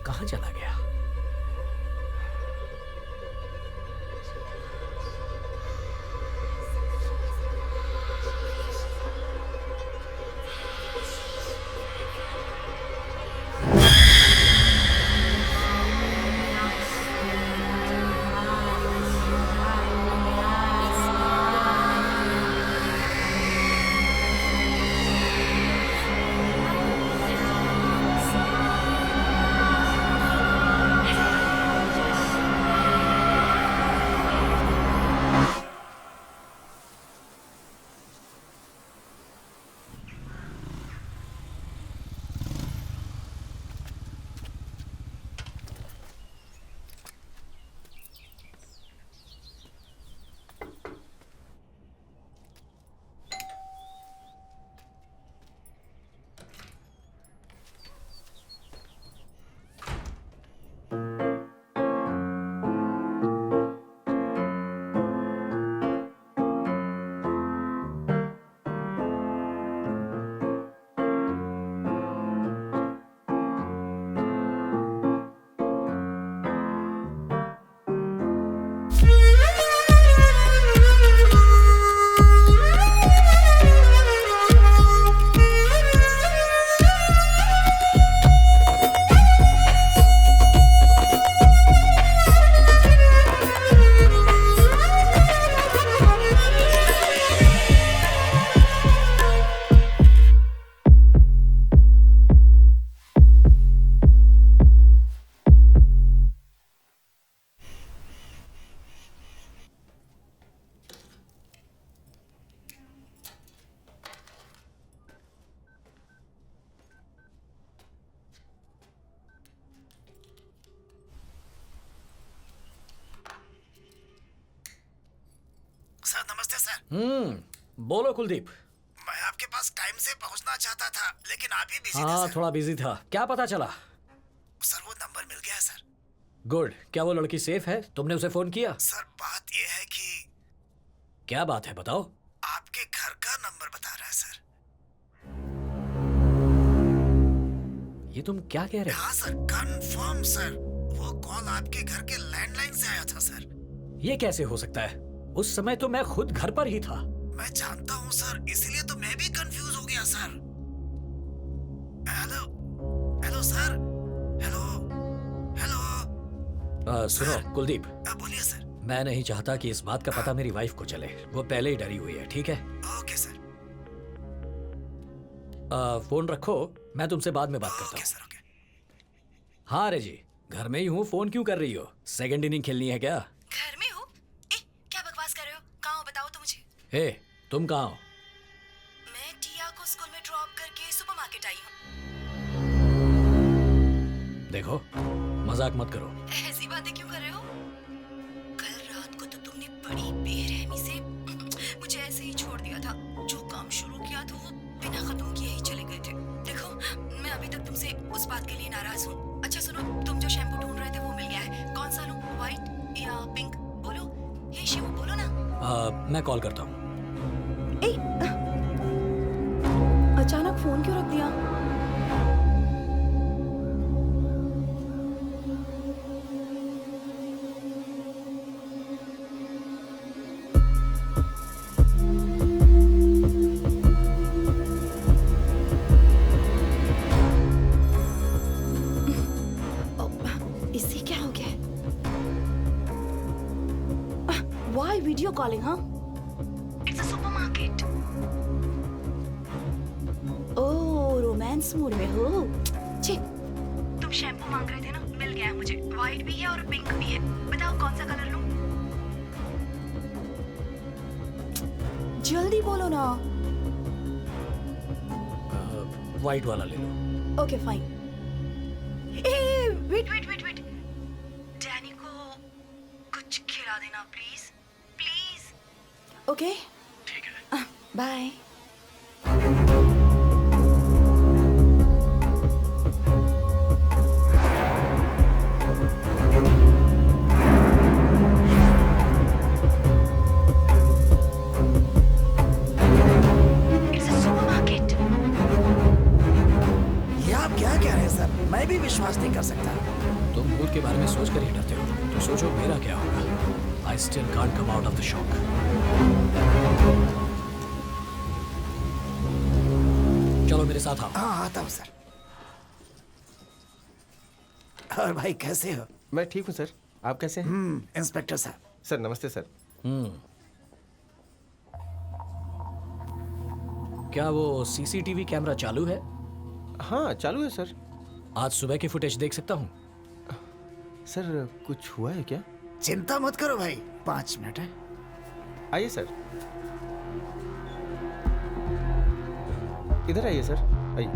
कहाँ चला गया? सर नमस्ते सर। बोलो कुलदीप। मैं आपके पास टाइम से पहुंचना चाहता था, लेकिन आप ही बिजी थे हाँ, सर। थोड़ा बिजी था। क्या पता चला? सर वो नंबर मिल गया है सर। गुड। क्या वो लड़की सेफ है? तुमने उसे फोन किया? सर बात ये है कि क्या बात है, बताओ। आपके घर का नंबर बता रहा है सर। ये तुम क्या कह रहे हो? हाँ सर, कंफर्म सर। वो कॉल आपके घर के लैंडलाइन से आया था सर। ये कैसे हो सकता है? उस समय तो मैं खुद घर पर ही था। मैं जानता हूँ सर, इसलिए तो मैं भी कंफ्यूज हो गया sir. Hello hello sir, hello hello. सुनो कुलदीप, बोलिए सर। मैं नहीं चाहता कि इस बात का पता मेरी वाइफ को चले। वो पहले ही डरी हुई है, ठीक है? Okay sir. फोन रखो, मैं तुमसे बाद में बात करता ओके हूँ। Sir, okay. हाँ रेजी, घर में ही हूँ। फोन क्यों कर रही हो? सेकंड इनिंग खेलनी है क्या? घर में हो? क्या बकवास कर रहे हो? कहाँ हो बताओ तो मुझे। हे, तुम कहाँ हो? मैं टिया को स्कूल में ड्रॉप करके सुपरमार्केट आई हूँ। देखो, मजाक मत करो। ऐसी बातें क्यों कर रहे हो? कल रात को तो तुमने बड़ी बेरहमी से मुझे ऐसे ही छोड़ दिया था। जो काम शुरू किया था वो बिना खत्म किए ही चले गए थे। देखो, मैं अभी तक तुमसे उस बात के लिए नाराज हूँ। अच्छा सुनो, तुम जो शैम्पू ढूंढ रहे थे वो मिल गया है। कौन सा लूं? व्हाइट या पिंक? बोलो। हे शिव, बोलो ना। मैं कॉल करता हूँ। अचानक फोन क्यों रख दिया? इसे क्या हो गया? Why video calling, huh? It's a supermarket. Oh, romance mood में हो। छी, तुम शैम्पू मांग रहे थे ना, मिल गया है मुझे। व्हाइट भी है और पिंक भी है। बताओ कौन सा कलर लूं? जल्दी बोलो ना। व्हाइट वाला ले लो। Okay fine. Wait wait wait wait, Danny को कुछ खिला देना प्लीज, प्लीज। ओके ठीक है। बाय। ये आप क्या कह रहे हैं सर? मैं भी विश्वास नहीं कर सकता। तुम खुद के बारे में सोचकर ही डरते हो, तो सोचो मेरा क्या होगा। I still can't come out of the shock. चलो मेरे साथ आओ। हाँ, आता हूँ सर। और भाई कैसे हो? मैं ठीक हूँ सर, आप कैसे हैं? इंस्पेक्टर साहब। सर नमस्ते सर। क्या वो सीसीटीवी कैमरा चालू है? हाँ चालू है सर। आज सुबह की फुटेज देख सकता हूँ? सर कुछ हुआ है क्या? चिंता मत करो भाई, 5 मिनट है। आइए सर, इधर आइए सर, आइए।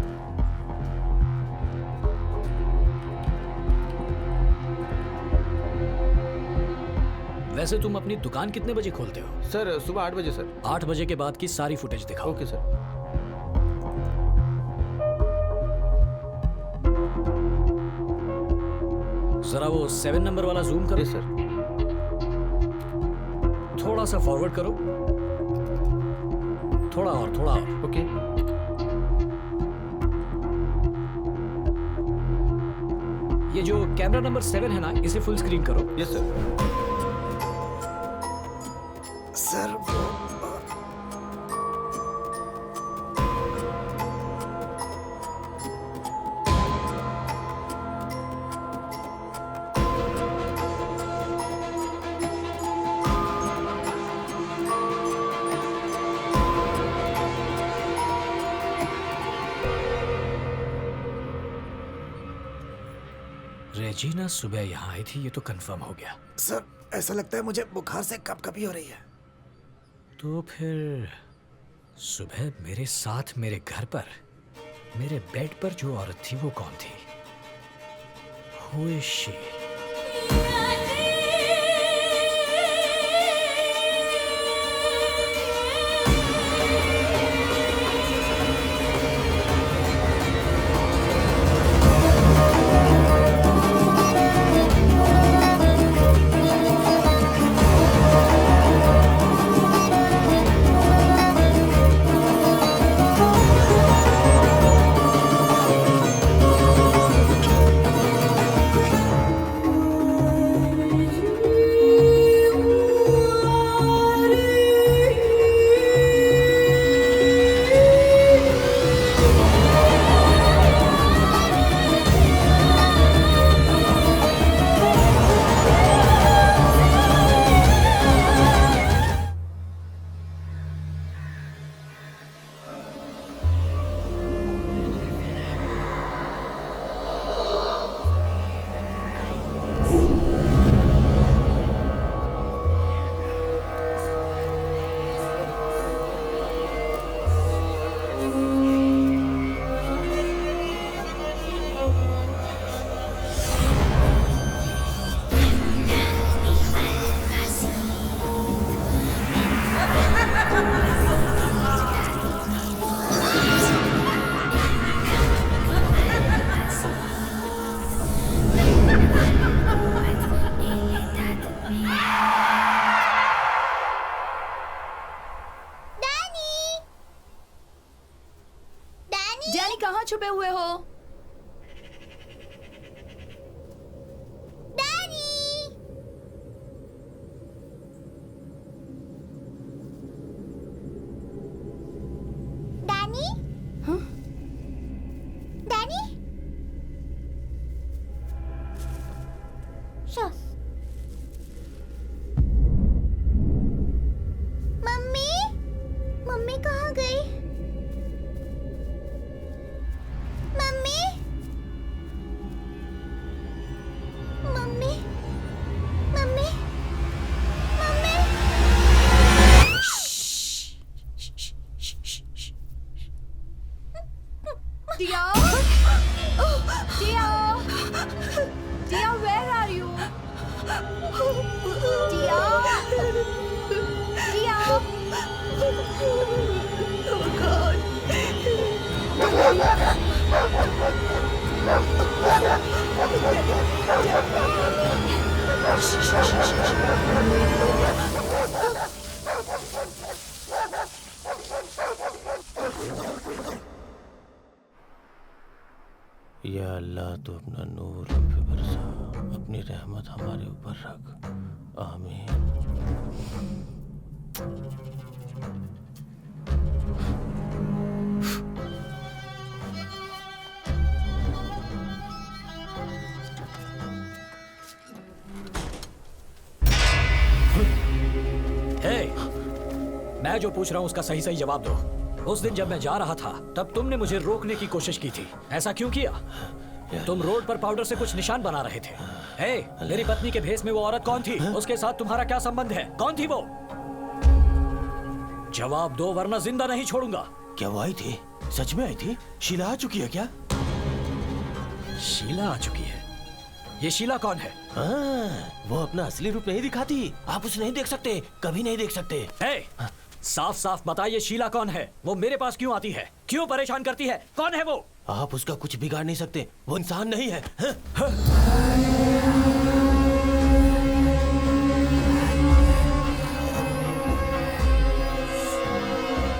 वैसे तुम अपनी दुकान कितने बजे खोलते हो? सर सुबह 8 बजे सर। 8 बजे के बाद की सारी फुटेज दिखाओ। Okay sir. जरा वो 7 नंबर वाला जूम करो। Yes sir. थोड़ा सा फॉरवर्ड करो, थोड़ा और, थोड़ा और। ओके। ये जो कैमरा नंबर 7 है ना, इसे फुल स्क्रीन करो। Yes sir. सर वो रेजिना सुबह यहाँ आई थी, ये तो कंफर्म हो गया। सर, ऐसा लगता है मुझे बुखार से कपकपी हो रही है। तो फिर सुबह मेरे साथ मेरे घर पर, मेरे बेड पर जो औरत थी वो कौन थी? Who is she? टिया टिया या अल्लाह तो अपना नूर हम पे बरसा, अपनी रहमत हमारे ऊपर रख, आमीन। मैं जो पूछ रहा हूँ उसका सही सही जवाब दो। उस दिन जब मैं जा रहा था तब तुमने मुझे रोकने की कोशिश की थी, ऐसा क्यों किया? तुम रोड पर पाउडर से कुछ निशान बना रहे थे। हे, मेरी पत्नी के भेष में वो औरत कौन थी? उसके साथ तुम्हारा क्या संबंध है? कौन थी वो? जवाब दो वरना जिंदा नहीं छोड़ूंगा। क्या वो आई थी? सच में आई थी? शीला आ चुकी है क्या? शीला आ चुकी है? ये शीला कौन है? वो अपना असली रूप नहीं दिखाती, आप उसे नहीं देख सकते, कभी नहीं देख सकते। साफ साफ बताइए शीला कौन है? वो मेरे पास क्यों आती है? क्यों परेशान करती है? कौन है वो? आप उसका कुछ बिगाड़ नहीं सकते, वो इंसान नहीं है।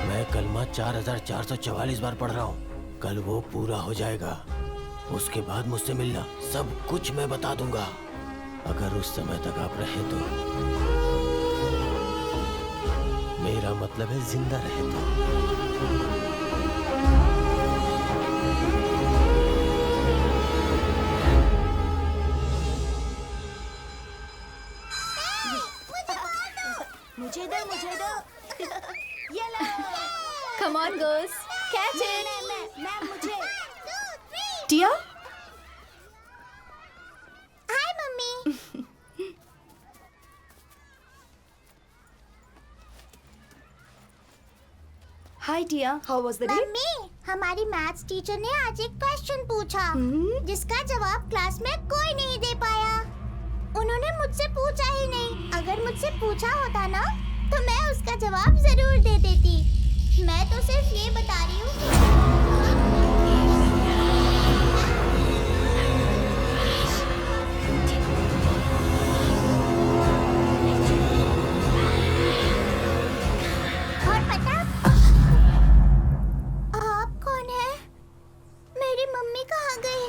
मैं कलमा 4444 बार पढ़ रहा हूँ, कल वो पूरा हो जाएगा। उसके बाद मुझसे मिलना, सब कुछ मैं बता दूंगा। अगर उस समय तक आप रहे तो, मेरा मतलब है जिंदा रहे तो। मुझे दो ये लो। Come on, girls, catch it. मैं मुझे। Tia, hi mummy. hi Tia. How was the day? Mummy, हमारी मैथ्स टीचर ने आज एक क्वेश्चन पूछा जिसका जवाब क्लास में कोई नहीं दे पाया। उन्होंने मुझसे पूछा ही नहीं। अगर मुझसे पूछा होता ना तो मैं उसका जवाब जरूर दे देती। मैं तो सिर्फ ये बता रही हूँ। और पता आप कौन है? मेरी मम्मी कहाँ गई?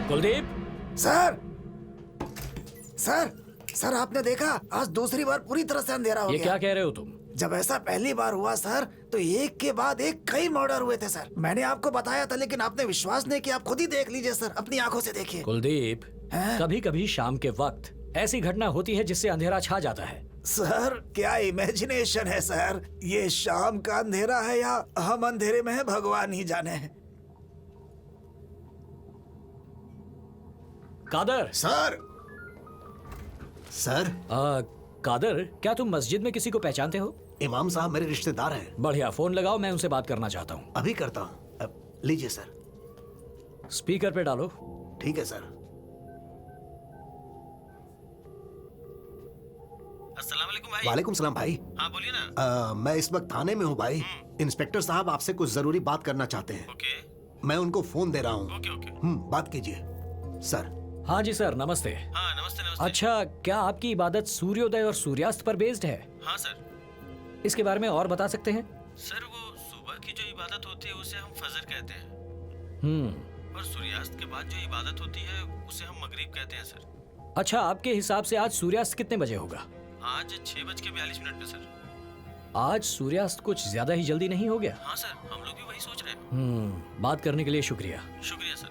कुलदीप, सर सर सर आपने देखा आज दूसरी बार पूरी तरह से अंधेरा हो ये गया। क्या कह रहे हो तुम? जब ऐसा पहली बार हुआ सर तो एक के बाद एक कई मर्डर हुए थे सर। मैंने आपको बताया था लेकिन आपने विश्वास नहीं किया। आप खुद ही देख लीजिए सर, अपनी आंखों से देखिए। कुलदीप, हैं? कभी कभी शाम के वक्त ऐसी घटना होती है जिससे अंधेरा छा जाता है। सर क्या इमेजिनेशन है सर। ये शाम का अंधेरा है या हम अंधेरे में है भगवान ही जाने। कादर, सर सर कादर, क्या तुम मस्जिद में किसी को पहचानते हो? इमाम साहब मेरे रिश्तेदार हैं। बढ़िया, फोन लगाओ, मैं उनसे बात करना चाहता हूँ। अभी करता हूँ। लीजिए सर। स्पीकर पे डालो। ठीक है सर। अस्सलाम वालेकुम भाई। वालेकुम सलाम भाई। हाँ बोलिए ना। मैं इस वक्त थाने में हूँ भाई। इंस्पेक्टर साहब आपसे कुछ जरूरी बात करना चाहते हैं। ओके मैं उनको फोन दे रहा हूँ। Okay okay. बात कीजिए सर। हाँ जी सर, नमस्ते। हाँ नमस्ते नमस्ते। अच्छा, क्या आपकी इबादत सूर्योदय और सूर्यास्त पर बेस्ड है? हाँ सर। इसके बारे में और बता सकते हैं? सर वो सुबह की जो इबादत होती है उसे हम फजर कहते हैं, और सूर्यास्त के बाद जो इबादत होती है उसे हम मगरिब कहते हैं सर। अच्छा, आपके हिसाब से आज सूर्यास्त कितने बजे होगा? आज 6:42 पे सर। आज सूर्यास्त कुछ ज्यादा ही जल्दी नहीं हो गया? हाँ सर, हम लोग भी वही सोच रहे हैं। बात करने के लिए शुक्रिया। शुक्रिया सर।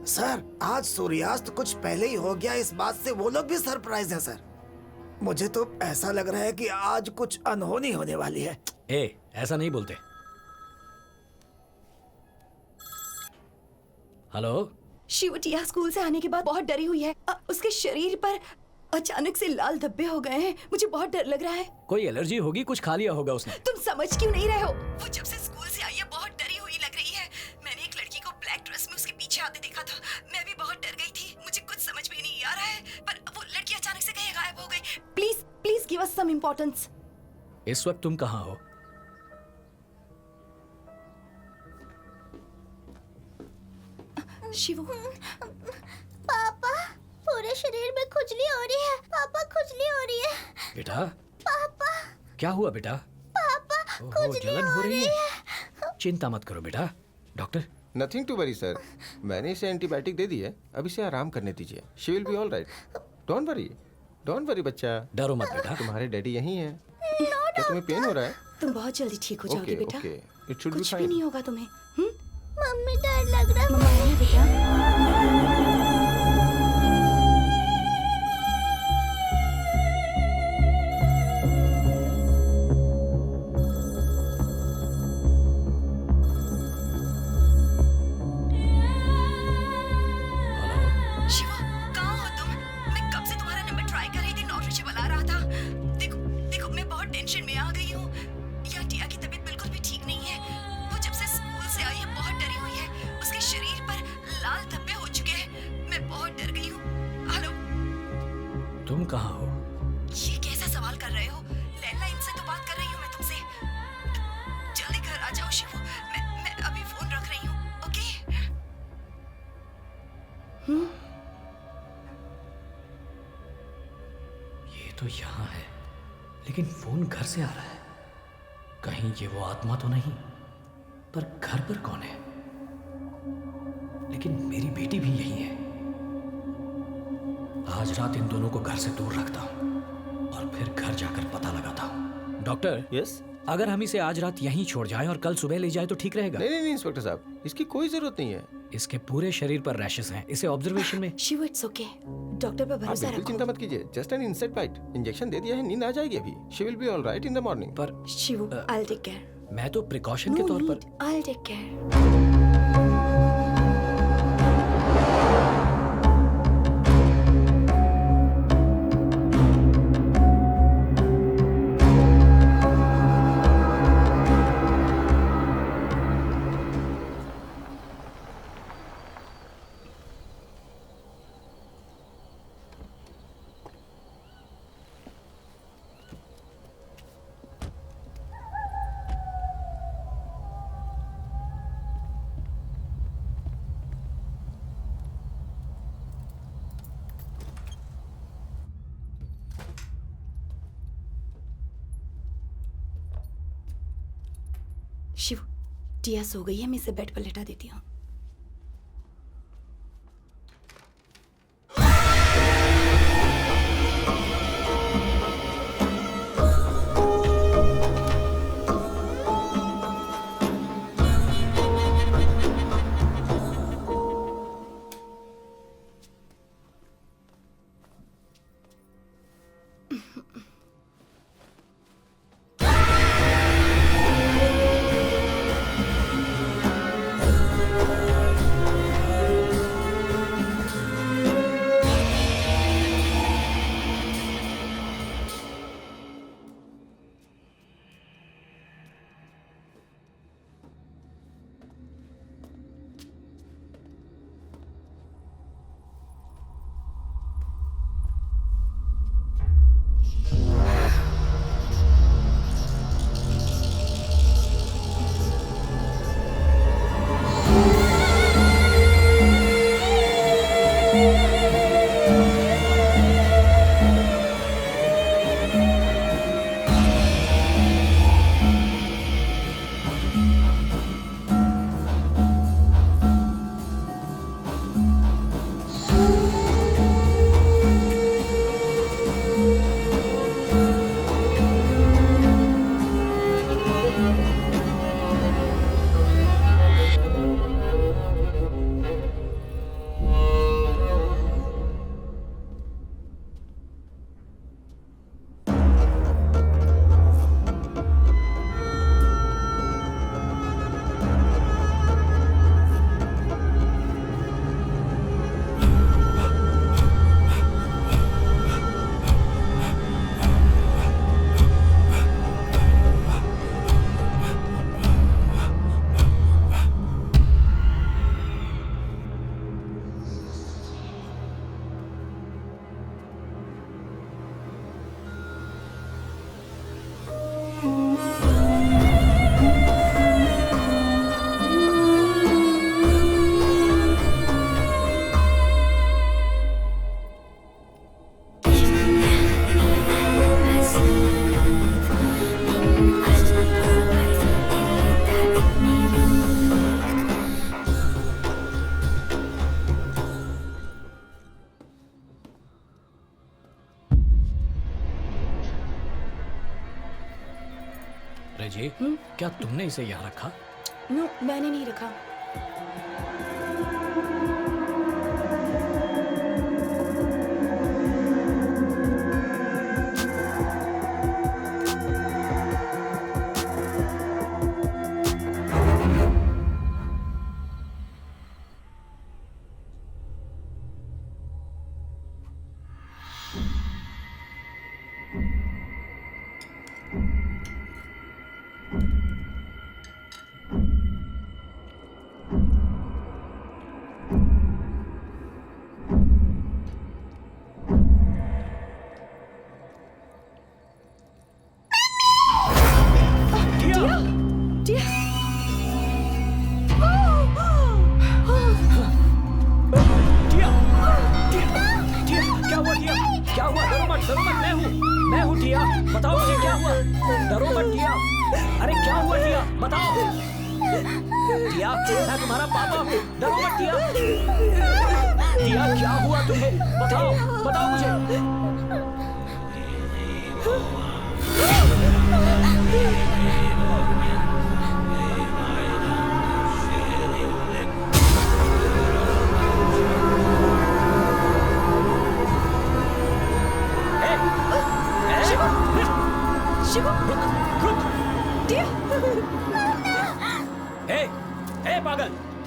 सर आज सूर्यास्त कुछ पहले ही हो गया, इस बात से वो लोग भी सरप्राइज हैं सर। मुझे तो ऐसा लग रहा है कि आज कुछ अनहोनी होने वाली है। ऐसा नहीं बोलते। हेलो। शिव टिया स्कूल से आने के बाद बहुत डरी हुई है। उसके शरीर पर अचानक से लाल धब्बे हो गए हैं। मुझे बहुत डर लग रहा है। कोई एलर्जी होगी, कुछ खा लिया होगा उसने। तुम समझ क्यों नहीं रहे हो? वो जब से स्कूल से आई है बहुत डरी हुई लग रही है। मैंने एक लड़की को ब्लैक ड्रेस में उसके पीछे आते देखा था। मैं भी बहुत डर गई थी। मुझे कुछ समझ में नहीं आ रहा है, पर वो लड़की अचानक से कहीं गायब हो गई। Please please give us some importance. इस वक्त तुम कहाँ हो? शिवू। पापा, पूरे शरीर में खुजली हो रही है। पापा, खुजली हो रही है। बेटा पापा, क्या हुआ बेटा? पापा, ओहो, खुजली जलन हो रही है। चिंता मत करो बेटा। Doctor. Nothing to worry sir, मैंने इसे एंटीबायोटिक दे दी है, अब इसे आराम करने दीजिए। She will be all right. Don't worry बच्चा। डरो मत बेटा। तुम्हारे डैडी यहीं हैं। क्या तुम्हें पेन हो रहा है? तुम बहुत जल्दी ठीक हो जाओगे बेटा। ओके, इट शुड बी कुछ भी फाइन। नहीं होगा तुम्हें। मम्मी, डर लग रहा है। मम्मा आई है बेटा। शिवा, कहाँ हो तुम? मैं कब से तुम्हारा नंबर ट्राई कर रही थी, नॉट रीचेबल आ रहा था। देखो देखो, मैं बहुत टेंशन में आ गई हूँ। यहाँ टिया की तबीयत बिल्कुल भी ठीक नहीं है। वो जब से स्कूल से आई है बहुत डरी हुई है। उसके शरीर पर लाल धब्बे हो चुके हैं। मैं बहुत डर गई हूँ। हेलो। तुम कहाँ हो? ये कैसा सवाल कर रहे हो? लैंडलाइन से तो बात कर रही हूँ मैं तुमसे। जल्दी घर आ जाओ शिवू। मैं अभी फोन रख रही हूँ। ओके। ये तो यहाँ है, लेकिन फोन घर से आ रहा है। कहीं ये वो आत्मा तो नहीं? पर घर पर कौन है? लेकिन मेरी बेटी भी यही है। आज रात इन दोनों को घर से दूर रखता हूँ और फिर घर जाकर पता लगाता हूँ। डॉक्टर। यस। अगर हम इसे आज रात यहीं छोड़ जाएं और कल सुबह ले जाए तो ठीक रहेगा? नहीं इंस्पेक्टर साहब, इसकी कोई जरूरत नहीं है। इसके पूरे शरीर पर रैशेस हैं। इसे ऑब्जर्वेशन में। Shibu, it's okay. डॉक्टर पर आप भरोसा बिल्कुल रखो। चिंता मत कीजिए, just an insect bite. Injection दे दिया है, नींद आ जाएगी अभी। She will be all right in the morning. पर Shivu, I will take care. मैं तो प्रिकॉशन के तौर पर। I will take care. Shiv, Tia सो गई है। मैं इसे बेड पर लेटा देती हूँ। रेजी, क्या तुमने इसे यहाँ रखा? नो, मैंने नहीं रखा।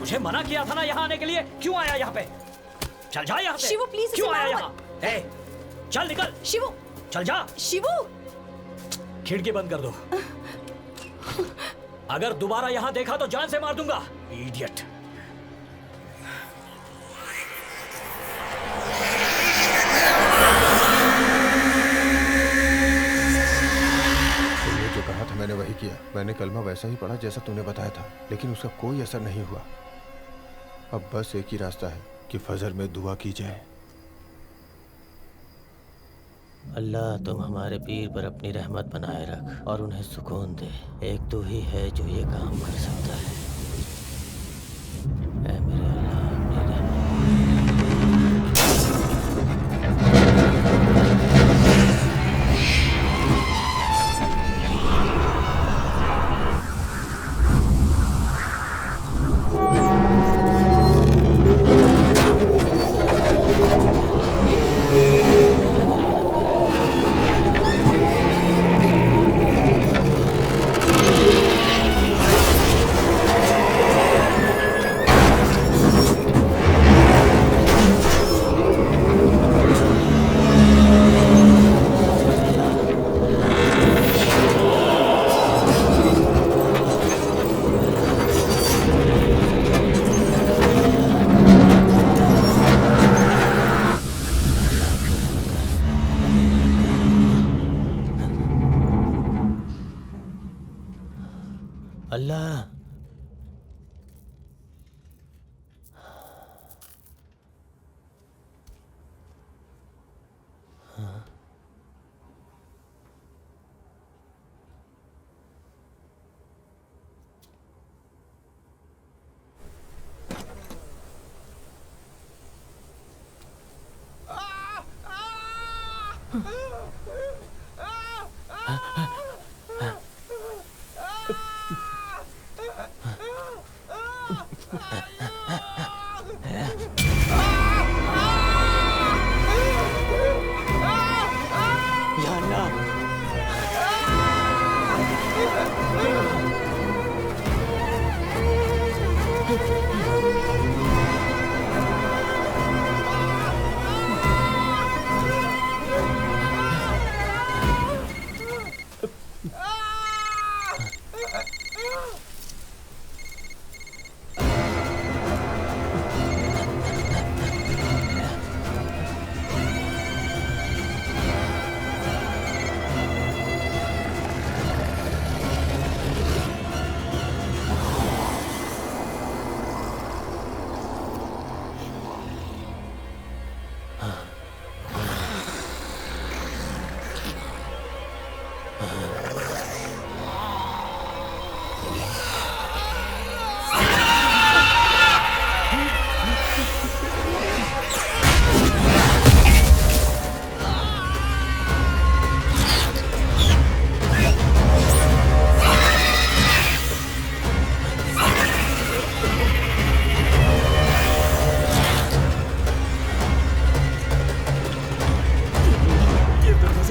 तुझे मना किया था ना यहाँ आने के लिए, क्यों आया यहाँ पे? चल जा यहाँ से। शिवू प्लीज, क्यों आया यहाँ? चल निकल। शिवू, चल जा। शिवू, खिड़की बंद कर दो। अगर दोबारा यहाँ देखा तो जान से मार दूंगा। इडियट। जो कहा था मैंने वही किया। मैंने कलमा वैसा ही पढ़ा जैसा तूने बताया था, लेकिन उसका कोई असर नहीं हुआ। अब बस एक ही रास्ता है कि फजर में दुआ की जाए। अल्लाह तुम हमारे पीर पर अपनी रहमत बनाए रख और उन्हें सुकून दे। एक तू ही है जो ये काम कर सकता है। ऐ मेरे अल्लाह, अपनी अल्लाह।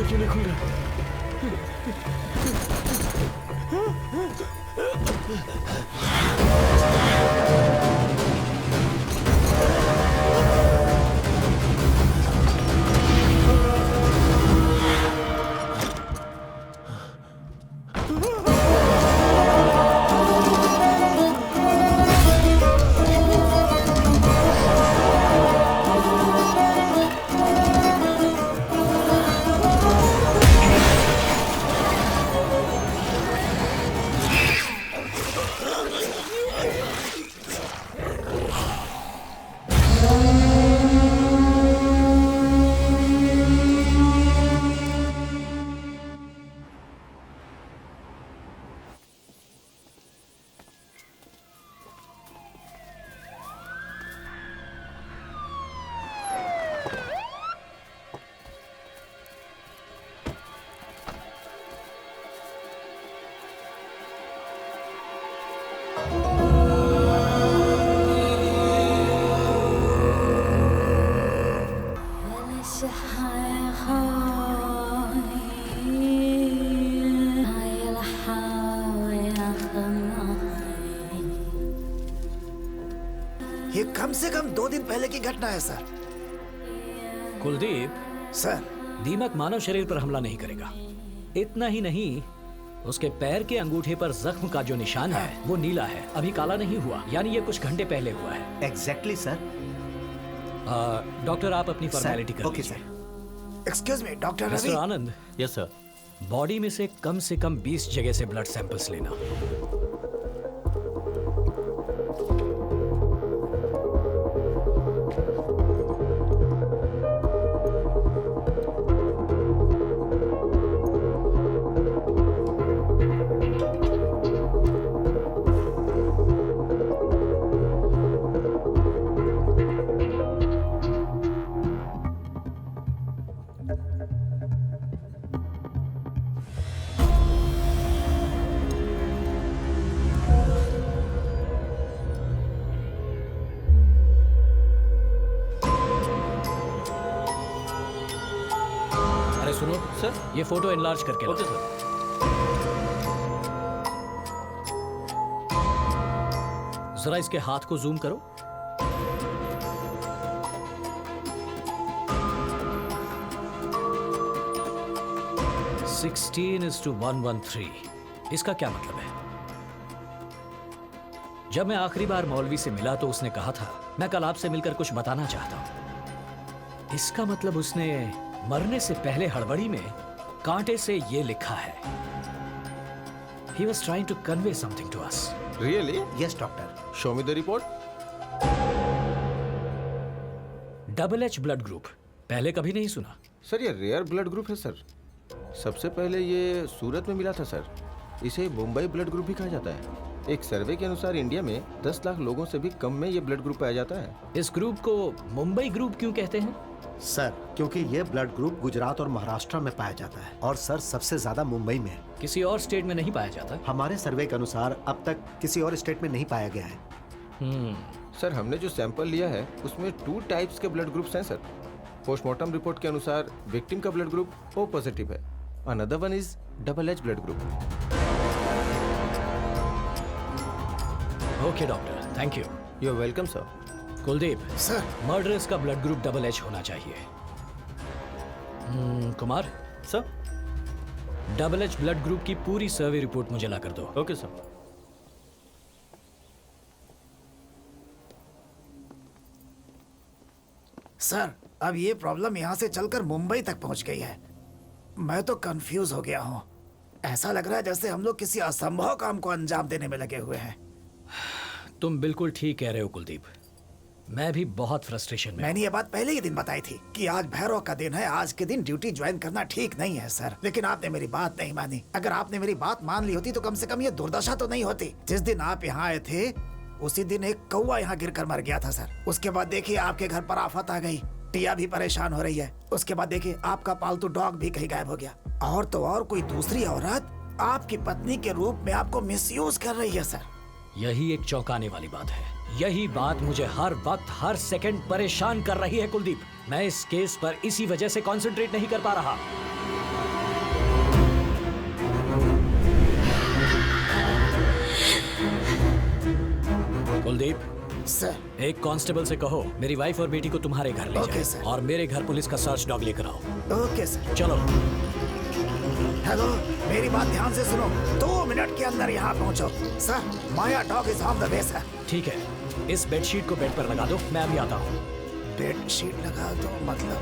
क्यों नहीं खुल रहा? ये कम से कम 2 दिन पहले की घटना है सर। कुलदीप, सर दीमक मानव शरीर पर हमला नहीं करेगा। इतना ही नहीं, उसके पैर के अंगूठे पर जख्म का जो निशान है वो नीला है, अभी काला नहीं हुआ, यानी ये कुछ घंटे पहले हुआ है। Exactly sir. डॉक्टर, आप अपनी फॉर्मेलिटी कर ओके लीजिए। Sir. Excuse me doctor mister Ravi. Anand, yes sir. Body में से कम 20 जगह से ब्लड सैंपल्स लेना। अरे सुनो सर। ये फोटो एनलार्ज करके ओके लाओ। सर। जरा इसके हाथ को जूम करो। (16:113) इसका क्या मतलब है? जब मैं आखिरी बार मौलवी से मिला तो उसने कहा था, मैं कल आपसे मिलकर कुछ बताना चाहता हूं। इसका मतलब उसने मरने से पहले हड़बड़ी में कांटे से ये लिखा है। He was trying to convey something to us. Really? Yes doctor. Show me the report. RH blood group, पहले कभी नहीं सुना। सर ये रेयर ब्लड ग्रुप है सर। सबसे पहले ये सूरत में मिला था सर। इसे मुंबई ब्लड ग्रुप भी कहा जाता है। एक सर्वे के अनुसार इंडिया में 10 लाख लोगों से भी कम में ये ब्लड ग्रुप पाया जाता है। इस ग्रुप को मुंबई ग्रुप क्यों कहते हैं? सर क्योंकि ये ब्लड ग्रुप गुजरात और महाराष्ट्र में पाया जाता है और सर सबसे ज्यादा मुंबई में। किसी और स्टेट में नहीं पाया जाता? हमारे सर्वे के अनुसार अब तक किसी और स्टेट में नहीं पाया गया है। सर हमने जो सैंपल लिया है उसमें 2 टाइप्स के ब्लड ग्रुप्स हैं सर। पोस्टमार्टम रिपोर्ट के अनुसार विक्टिम का ब्लड ग्रुप O पॉजिटिव है। Another one is RH blood group. Okay doctor, thank you. You are welcome sir. Kuldeep, sir murderers का ब्लड ग्रुप RH होना चाहिए। Kumar, sir. RH blood group की पूरी survey report मुझे ला कर दो। Okay sir. सर अब ये प्रॉब्लम यहाँ से चलकर मुंबई तक पहुँच गई है। मैं तो कंफ्यूज हो गया हूँ। ऐसा लग रहा है जैसे हम लोग किसी असंभव काम को अंजाम देने में लगे हुए हैं। तुम बिल्कुल ठीक कह रहे हो कुलदीप, मैं भी बहुत फ्रस्ट्रेशन में मैंने ये बात पहले ही दिन बताई थी कि आज भैरव का दिन है, आज के दिन ड्यूटी ज्वाइन करना ठीक नहीं है सर। लेकिन आपने मेरी बात नहीं मानी। अगर आपने मेरी बात मान ली होती तो कम से कम ये दुर्दशा तो नहीं होती। जिस दिन आप यहाँ आए थे उसी दिन एक कौवा यहाँ गिरकर मर गया था सर। उसके बाद देखिए आपके घर पर आफत आ गई, टिया भी परेशान हो रही है। उसके बाद देखिए आपका पालतू डॉग भी कहीं गायब हो गया। और तो और कोई दूसरी औरत आपकी पत्नी के रूप में आपको मिसयूज कर रही है सर। यही एक चौंकाने वाली बात है। यही बात मुझे हर वक्त हर सेकंड परेशान कर रही है कुलदीप। मैं इस केस पर इसी वजह से कंसंट्रेट नहीं कर पा रहा। कुलदीप, सर। एक कांस्टेबल से कहो मेरी वाइफ और बेटी को तुम्हारे घर ले ओके, जाए सर। और मेरे घर पुलिस का सर्च डॉग लेकर आओ। Okay sir. चलो। हेलो, मेरी बात ध्यान से सुनो। 2 मिनट के अंदर यहाँ पहुँचो। Sir, Maya dog is on the way sir. ठीक है, इस बेडशीट को बेड पर लगा दो, मैं अभी आता हूँ। बेडशीट लगा दो मतलब?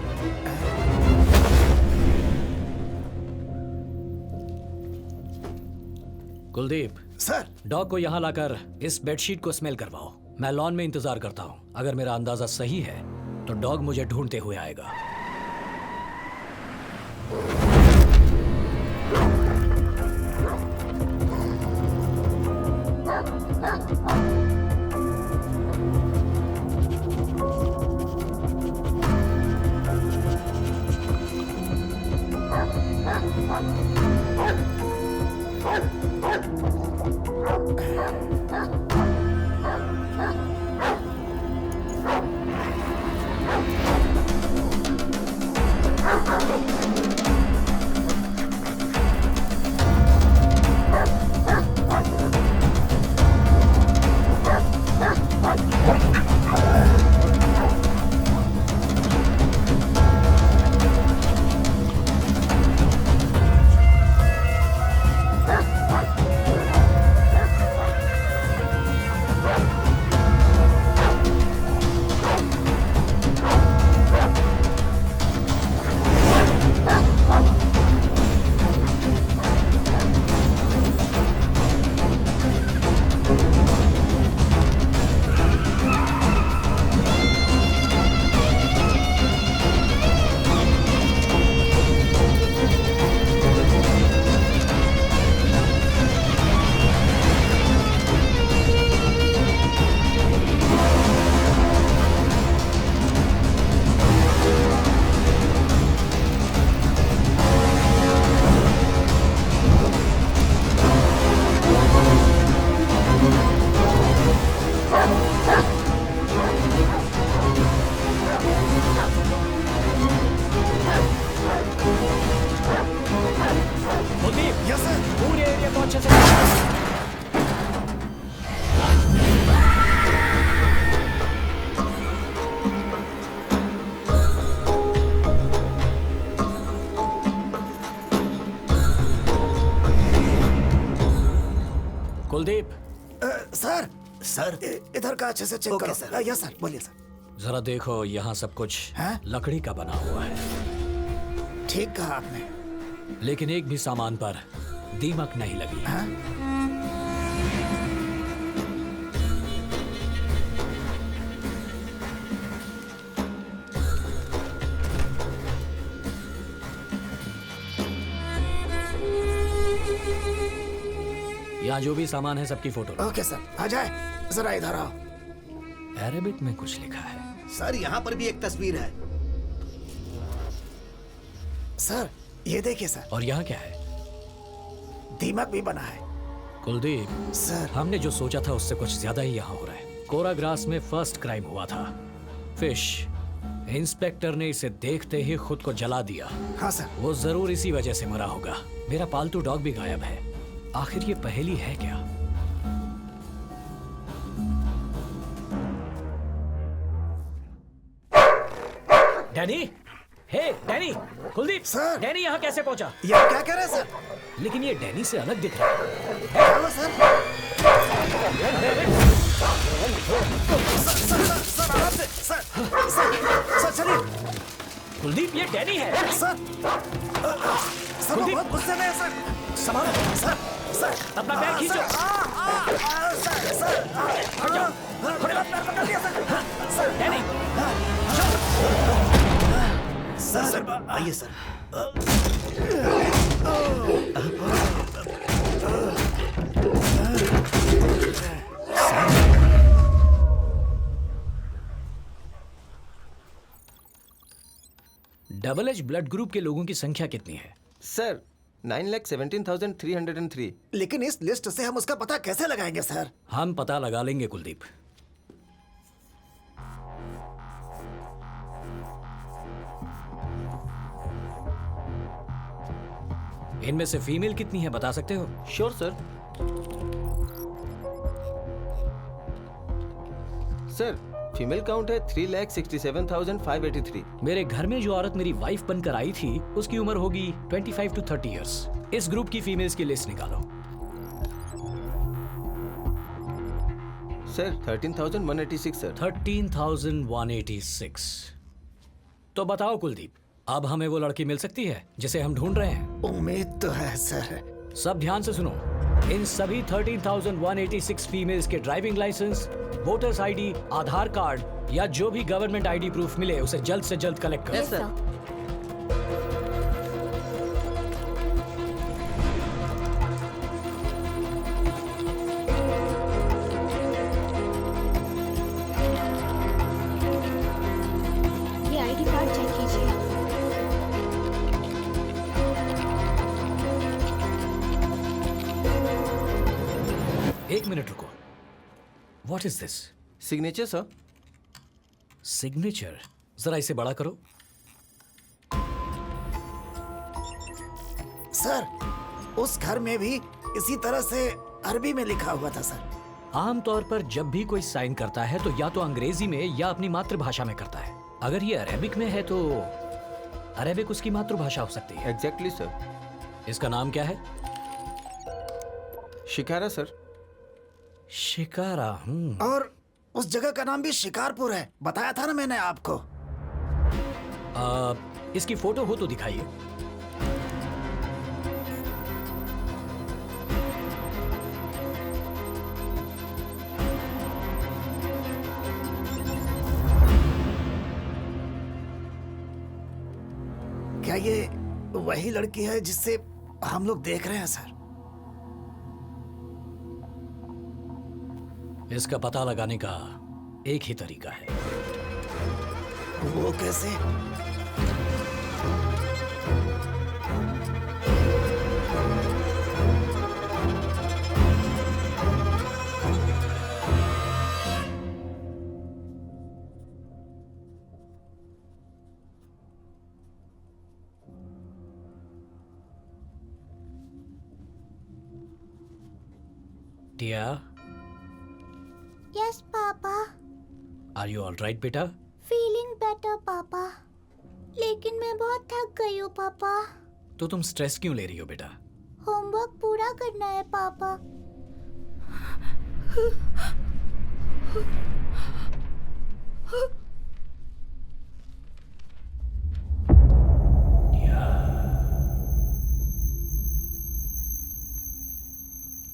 कुलदीप, सर। डॉग को यहाँ लाकर इस बेडशीट को स्मेल करवाओ। मैं लॉन में इंतजार करता हूँ। अगर मेरा अंदाजा सही है तो डॉग मुझे ढूंढते हुए आएगा। कुलदीप, सर। सर, इधर का अच्छे से चेक करो। सर। यस सर, बोलिए सर। जरा देखो, यहाँ सब कुछ हैं? लकड़ी का बना हुआ है, ठीक कहा आपने। लेकिन एक भी सामान पर दीमक नहीं लगी। हाँ? यहाँ जो भी सामान है सबकी फोटो लो। ओके सर, आ जाए। जरा इधर आओ। अरेबिक में कुछ लिखा है। सर, यहाँ पर भी एक तस्वीर है। सर, ये देखिए सर। और यहाँ क्या है? दीमक भी बना है। कुलदीप सर, हमने जो सोचा था उससे कुछ ज्यादा ही यहाँ हो रहा है। कोराग्रास में फर्स्ट क्राइम हुआ था। फिश इंस्पेक्टर ने इसे देखते ही खुद को जला दिया। हाँ सर। वो जरूर इसी वजह से मरा होगा। मेरा पालतू डॉग भी गायब है। आखिर ये पहेली है क्या? डैनी, हे डैनी, कुलदीप सर। डैनी यहाँ कैसे पहुंचा? ये क्या कह रहे हैं सर? लेकिन ये डैनी से अलग दिख रहा है। Hello sir. सर आराम से। सर चलिए। कुलदीप, ये डैनी है। सर वो कुलदीप। बहुत गुस्से में है सर। संभालो। सर अपना पैर खींचो। मेरा पैर पकड़ लिया सर। डैनी, सर, आइए sir. Double H blood group के लोगों की संख्या कितनी है? सर 9,17,303। लेकिन इस लिस्ट से हम उसका पता कैसे लगाएंगे सर? हम पता लगा लेंगे कुलदीप। इनमें से फीमेल कितनी है बता सकते हो? Sure sir. Sir female count है 3,67,583। मेरे घर में जो औरत मेरी वाइफ बनकर आई थी उसकी उम्र होगी 25 to 30 इयर्स। इस ग्रुप की फीमेल्स की लिस्ट निकालो। Sir 13,186 sir. 13,186। तो बताओ कुलदीप, अब हमें वो लड़की मिल सकती है जिसे हम ढूंढ रहे हैं? उम्मीद तो है सर। सब ध्यान से सुनो, इन सभी 13,186 फीमेल्स के ड्राइविंग लाइसेंस, वोटर्स आईडी, आधार कार्ड या जो भी गवर्नमेंट आईडी प्रूफ मिले उसे जल्द से जल्द कलेक्ट करो। Yes, sir. ये आईडी कार्ड चेक कीजिए। एक मिनट रुको। What is this? Signature sir. Signature? जरा इसे बड़ा करो। सर, उस घर में भी इसी तरह से अरबी में लिखा हुआ था सर। आमतौर पर जब भी कोई साइन करता है तो या तो अंग्रेजी में या अपनी मातृभाषा में करता है। अगर ये अरेबिक में है तो अरेबिक उसकी मातृभाषा हो सकती है। Exactly sir. इसका नाम क्या है? शिकारा सर। शिकारा। और उस जगह का नाम भी शिकारपुर है, बताया था ना मैंने आपको। इसकी फोटो हो तो दिखाइए। क्या ये वही लड़की है जिससे हम लोग देख रहे हैं सर? इसका पता लगाने का एक ही तरीका है। वो कैसे? Tia, yes papa. Are you all right बेटा? फीलिंग बेटर पापा, लेकिन मैं बहुत थक गई हूँ पापा। तो तुम स्ट्रेस क्यों ले रही हो बेटा? होमवर्क पूरा करना है पापा।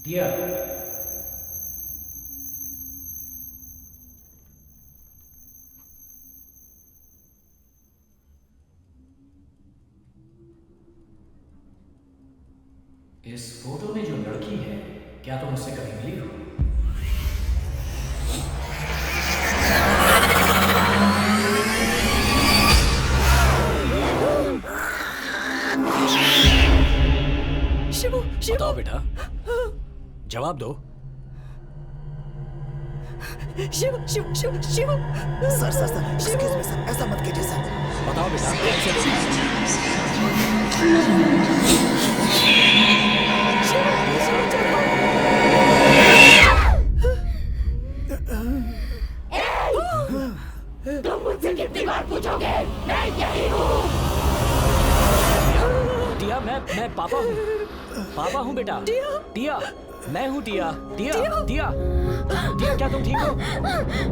टिया, इस फोटो में जो लड़की है, क्या तुम उससे कभी मिली हो? शिवू, शिवू, बताओ बेटा, जवाब दो। Shivu, Shivu, Shivu, Shivu. Sir sir sir, excuse me sir, ऐसा मत कीजिए सर। बताओ बेटा। टिया, मैं पापा हूँ। पापा हूँ बेटा। टिया, मैं हूँ टिया। टिया, टिया, टिया, क्या तुम ठीक हो?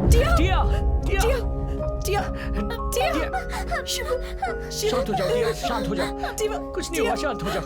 टिया, टिया, टिया, टिया, टिया, शिवू, शांत हो जाओ टिया, शांत हो जाओ। टिया, कुछ नहीं हुआ, शांत हो जाओ।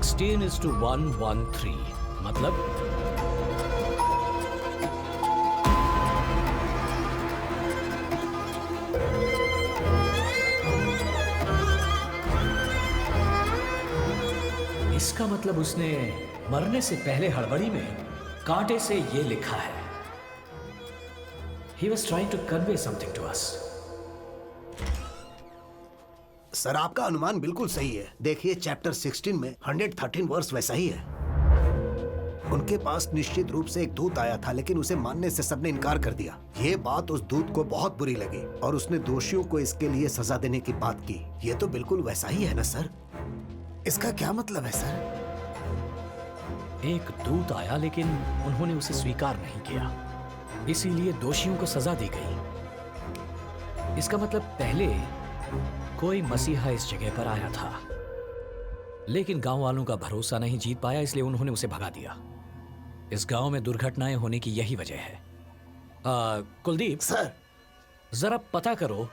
16:113 मतलब इसका मतलब उसने मरने से पहले हड़बड़ी में कांटे से ये लिखा है। He was trying to convey something to us. Sir आपका अनुमान बिल्कुल सही है। देखिए चैप्टर 16 में 113 वर्स वैसा ही है। उनके पास निश्चित रूप से एक दूत आया था, लेकिन उसे मानने से सबने इनकार कर दिया। ये बात उस दूत को बहुत बुरी लगी और उसने दोषियों को इसके लिए सजा देने की बात की। ये तो बिल्कुल वैसा ही है ना सर? इसका क्या मतलब है सर? एक दूत आया लेकिन उन्होंने उसे स्वीकार नहीं किया, इसीलिए दोषियों को सजा दी गई। इसका मतलब पहले कोई मसीहा इस जगह पर आया था, लेकिन गांव वालों का भरोसा नहीं जीत पाया, इसलिए उन्होंने उसे भगा दिया। इस गांव में दुर्घटनाएं होने की यही वजह है। कुलदीप सर, जरा पता करो,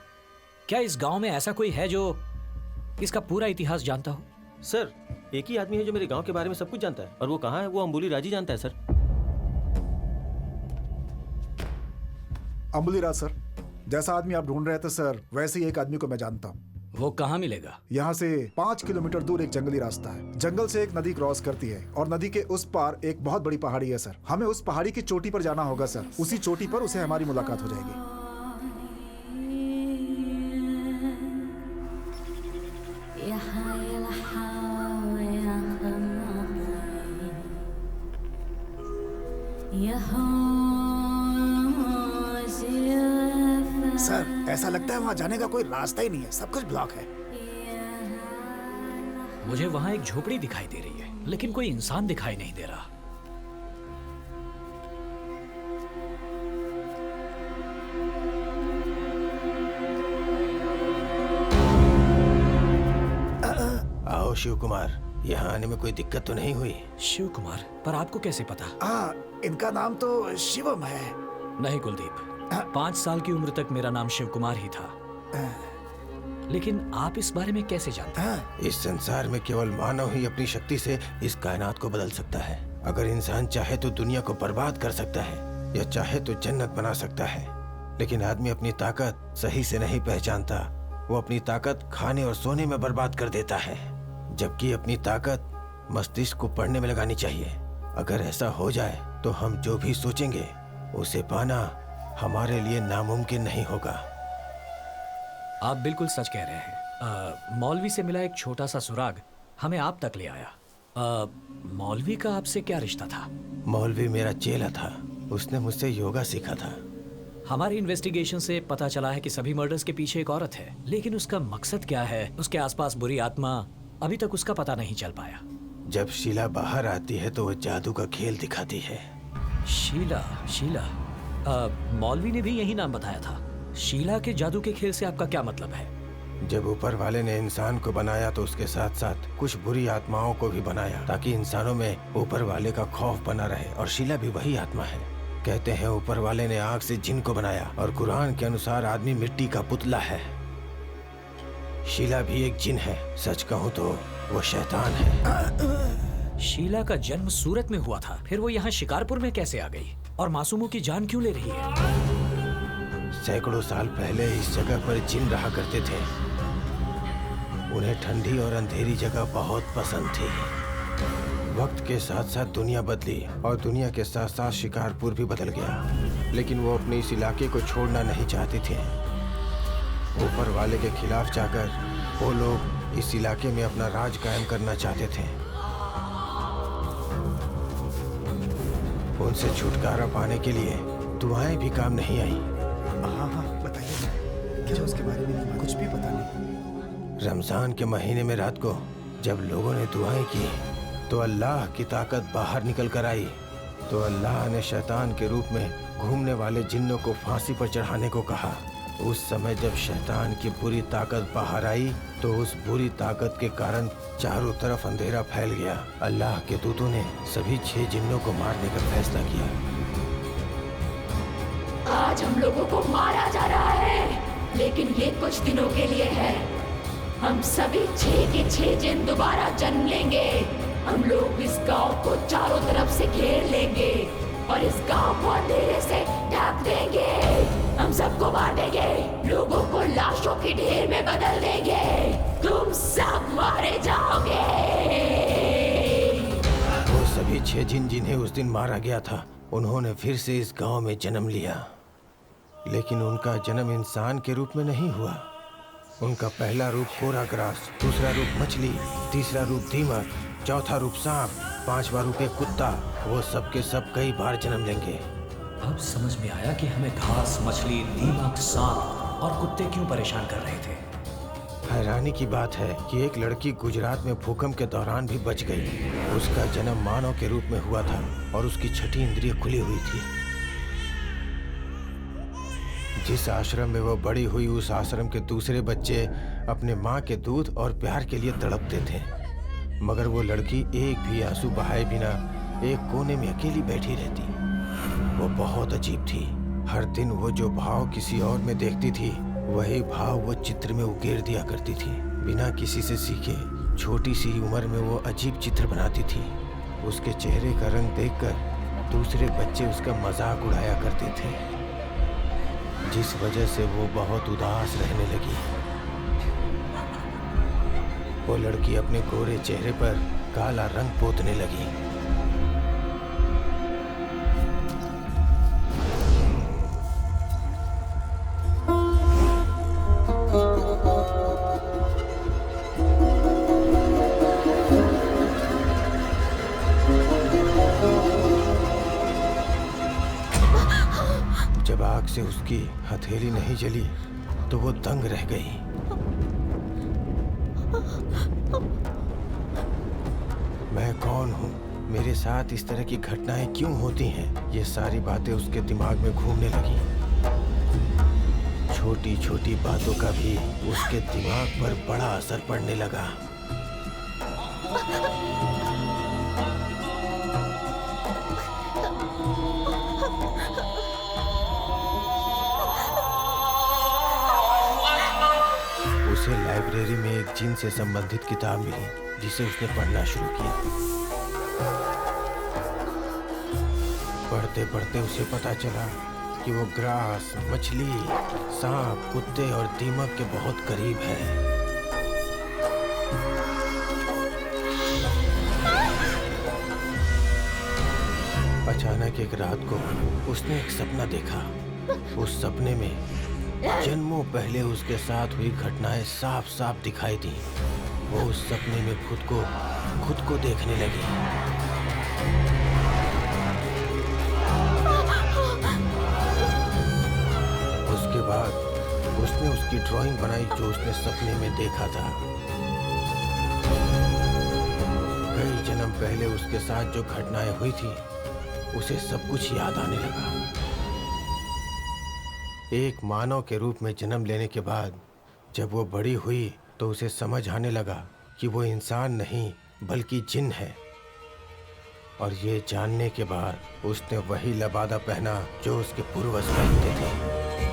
क्या इस गांव में ऐसा कोई है जो इसका पूरा इतिहास जानता हो? सर, एक ही आदमी है जो मेरे गांव के बारे में सब कुछ जानता है, और वो कहाँ है वो अंबुली राजी जानता है सर। अंबुली राज सर, जैसा आदमी आप ढूंढ रहे थे सर, वैसे ही एक आदमी को मैं जानता हूँ। वो कहाँ मिलेगा? यहाँ से 5 किलोमीटर दूर एक जंगली रास्ता है। जंगल से एक नदी क्रॉस करती है और नदी के उस पार एक बहुत बड़ी पहाड़ी है सर। हमें उस पहाड़ी की चोटी पर जाना होगा सर। उसी चोटी पर उसे हमारी मुलाकात हो जाएगी। सर ऐसा लगता है वहाँ जाने का कोई रास्ता ही नहीं है, सब कुछ ब्लॉक है। मुझे वहाँ एक झोपड़ी दिखाई दे रही है, लेकिन कोई इंसान दिखाई नहीं दे रहा। आओ शिव कुमार, यहाँ आने में कोई दिक्कत तो नहीं हुई? शिव कुमार? पर आपको कैसे पता? हाँ, इनका नाम तो शिवम है। नहीं कुलदीप, 5 साल की उम्र तक मेरा नाम शिव कुमार ही था। लेकिन आप इस बारे में कैसे जानते हैं? इस संसार में केवल मानव ही अपनी शक्ति से इस कायनात को बदल सकता है। अगर इंसान चाहे तो दुनिया को बर्बाद कर सकता है, या चाहे तो जन्नत बना सकता है। लेकिन आदमी अपनी ताकत सही से नहीं पहचानता। वो अपनी ताकत खाने और सोने में बर्बाद कर देता है, जबकि अपनी ताकत मस्तिष्क को पढ़ने में लगानी चाहिए। अगर ऐसा हो जाए तो हम जो भी सोचेंगे उसे पाना हमारे लिए नामुमकिन नहीं होगा। आप बिल्कुल सच कह रहे हैं। मौलवी से मिला एक छोटा सा सुराग हमें आप तक ले आया। मौलवी का आपसे क्या रिश्ता था? मौलवी मेरा चेला था, उसने मुझसे योगा सीखा था। हमारी इन्वेस्टिगेशन से पता चला है कि सभी मर्डर्स के पीछे एक औरत है, लेकिन उसका मकसद क्या है, उसके आसपास बुरी आत्मा, अभी तक उसका पता नहीं चल पाया। जब शीला बाहर आती है तो वो जादू का खेल दिखाती है। शीला? शीला? मौलवी ने भी यही नाम बताया था। शीला के जादू के खेल से आपका क्या मतलब है? जब ऊपर वाले ने इंसान को बनाया तो उसके साथ साथ कुछ बुरी आत्माओं को भी बनाया, ताकि इंसानों में ऊपर वाले का खौफ बना रहे। और शीला भी वही आत्मा है। कहते हैं ऊपर वाले ने आग से जिन को बनाया, और कुरान के अनुसार आदमी मिट्टी का पुतला है। शीला भी एक जिन है। सच कहूँ तो वो शैतान है। शीला का जन्म सूरत में हुआ था, फिर वो यहाँ शिकारपुर में कैसे आ गई? और मासूमों की जान क्यों ले रही है? सैकड़ों साल पहले इस जगह पर जिन रहा करते थे। उन्हें ठंडी और अंधेरी जगह बहुत पसंद थी। वक्त के साथ साथ दुनिया बदली, और दुनिया के साथ साथ शिकारपुर भी बदल गया। लेकिन वो अपने इस इलाके को छोड़ना नहीं चाहते थे। ऊपर वाले के खिलाफ जाकर वो लोग इस इलाके में अपना राज कायम करना चाहते थे। उनसे छुटकारा पाने के लिए दुआएं भी काम नहीं आई। हाँ, बताइए। मुझे उसके बारे में कुछ भी पता नहीं। रमजान के महीने में रात को जब लोगों ने दुआएं की तो अल्लाह की ताकत बाहर निकल कर आई। तो अल्लाह ने शैतान के रूप में घूमने वाले जिन्नों को फांसी पर चढ़ाने को कहा। उस समय जब शैतान की बुरी ताकत बाहर आई तो उस बुरी ताकत के कारण चारों तरफ अंधेरा फैल गया। अल्लाह के दूतों ने सभी 6 जिन्नों को मारने का फैसला किया। आज हम लोगों को मारा जा रहा है, लेकिन ये कुछ दिनों के लिए है। हम सभी 6 के 6 जिन दोबारा जन्म लेंगे। हम लोग इस गांव को चारों तरफ से घेर लेंगे और इस गांव को अंधेरे से ढक देंगे। हम सबको मार देंगे, लोगों को लाशों के ढेर में बदल देंगे। तुम सब मारे जाओगे। वो सभी 6 जिन जिन्हें उस दिन मारा गया था, उन्होंने फिर से इस गांव में जन्म लिया, लेकिन उनका जन्म इंसान के रूप में नहीं हुआ। उनका पहला रूप कोरा ग्रास, दूसरा रूप मछली, तीसरा रूप दीमक, चौथा रूप सांप, 5वां रूप एक कुत्ता। वो सब के सब कई बार जन्म लेंगे। अब समझ में आया कि हमें घास, मछली, दीमक, सांप और कुत्ते क्यों परेशान कर रहे थे। हैरानी की बात है कि एक लड़की गुजरात में भूकंप के दौरान भी बच गई। उसका जन्म मानव के रूप में हुआ था और उसकी छठी इंद्रिय खुली हुई थी। जिस आश्रम में वो बड़ी हुई, उस आश्रम के दूसरे बच्चे अपने माँ के दूध और प्यार के लिए तड़पते थे, मगर वो लड़की एक भी आंसू बहाए बिना एक कोने में अकेली बैठी रहती। वो बहुत अजीब थी। हर दिन वो जो भाव किसी और में देखती थी, वही भाव वो चित्र में उकेर दिया करती थी। बिना किसी से सीखे छोटी सी उम्र में वो अजीब चित्र बनाती थी। उसके चेहरे का रंग देखकर दूसरे बच्चे उसका मजाक उड़ाया करते थे, जिस वजह से वो बहुत उदास रहने लगी। वो लड़की अपने गोरे चेहरे पर काला रंग पोतने लगी। जब आग से उसकी हथेली नहीं जली तो वो दंग रह गई। मैं कौन हूँ? मेरे साथ इस तरह की घटनाएं क्यों होती हैं? ये सारी बातें उसके दिमाग में घूमने लगी। छोटी छोटी बातों का भी उसके दिमाग पर बड़ा असर पड़ने लगा। उसे लाइब्रेरी में एक जिन से संबंधित किताब मिली, जिसे उसने पढ़ना शुरू किया। पढ़ते पढ़ते उसे पता चला कि वो ग्रास, मछली, सांप, कुत्ते और दीमक के बहुत करीब है। अचानक एक रात को उसने एक सपना देखा। उस सपने में जन्मों पहले उसके साथ हुई घटनाएं साफ साफ दिखाई दी। वो उस सपने में खुद को देखने लगी। उसके बाद उसने उसकी ड्राइंग बनाई जो उसने सपने में देखा था। कई जन्म पहले उसके साथ जो घटनाएं हुई थी, उसे सब कुछ याद आने लगा। एक मानव के रूप में जन्म लेने के बाद जब वो बड़ी हुई तो उसे समझ आने लगा कि वो इंसान नहीं बल्कि जिन है। और ये जानने के बाद उसने वही लबादा पहना जो उसके पूर्वज पहनते थे।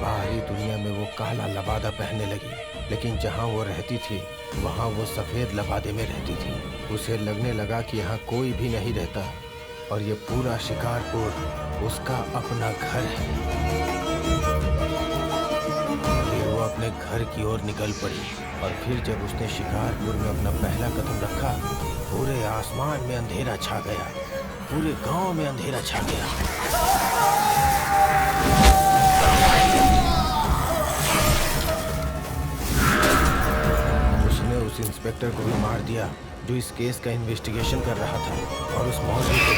बाहरी दुनिया में वो काला लबादा पहनने लगी, लेकिन जहाँ वो रहती थी वहाँ वो सफ़ेद लबादे में रहती थी। उसे लगने लगा कि यहाँ कोई भी नहीं रहता और ये पूरा शिकारपुर उसका अपना घर है। वो अपने घर की ओर निकल पड़ी और फिर जब उसने शिकारपुर में अपना पहला कदम रखा, पूरे आसमान में अंधेरा छा गया, पूरे गांव में अंधेरा छा गया। उसने उस इंस्पेक्टर को भी मार दिया जो इस केस का इन्वेस्टिगेशन कर रहा था, और उस मौलवी को।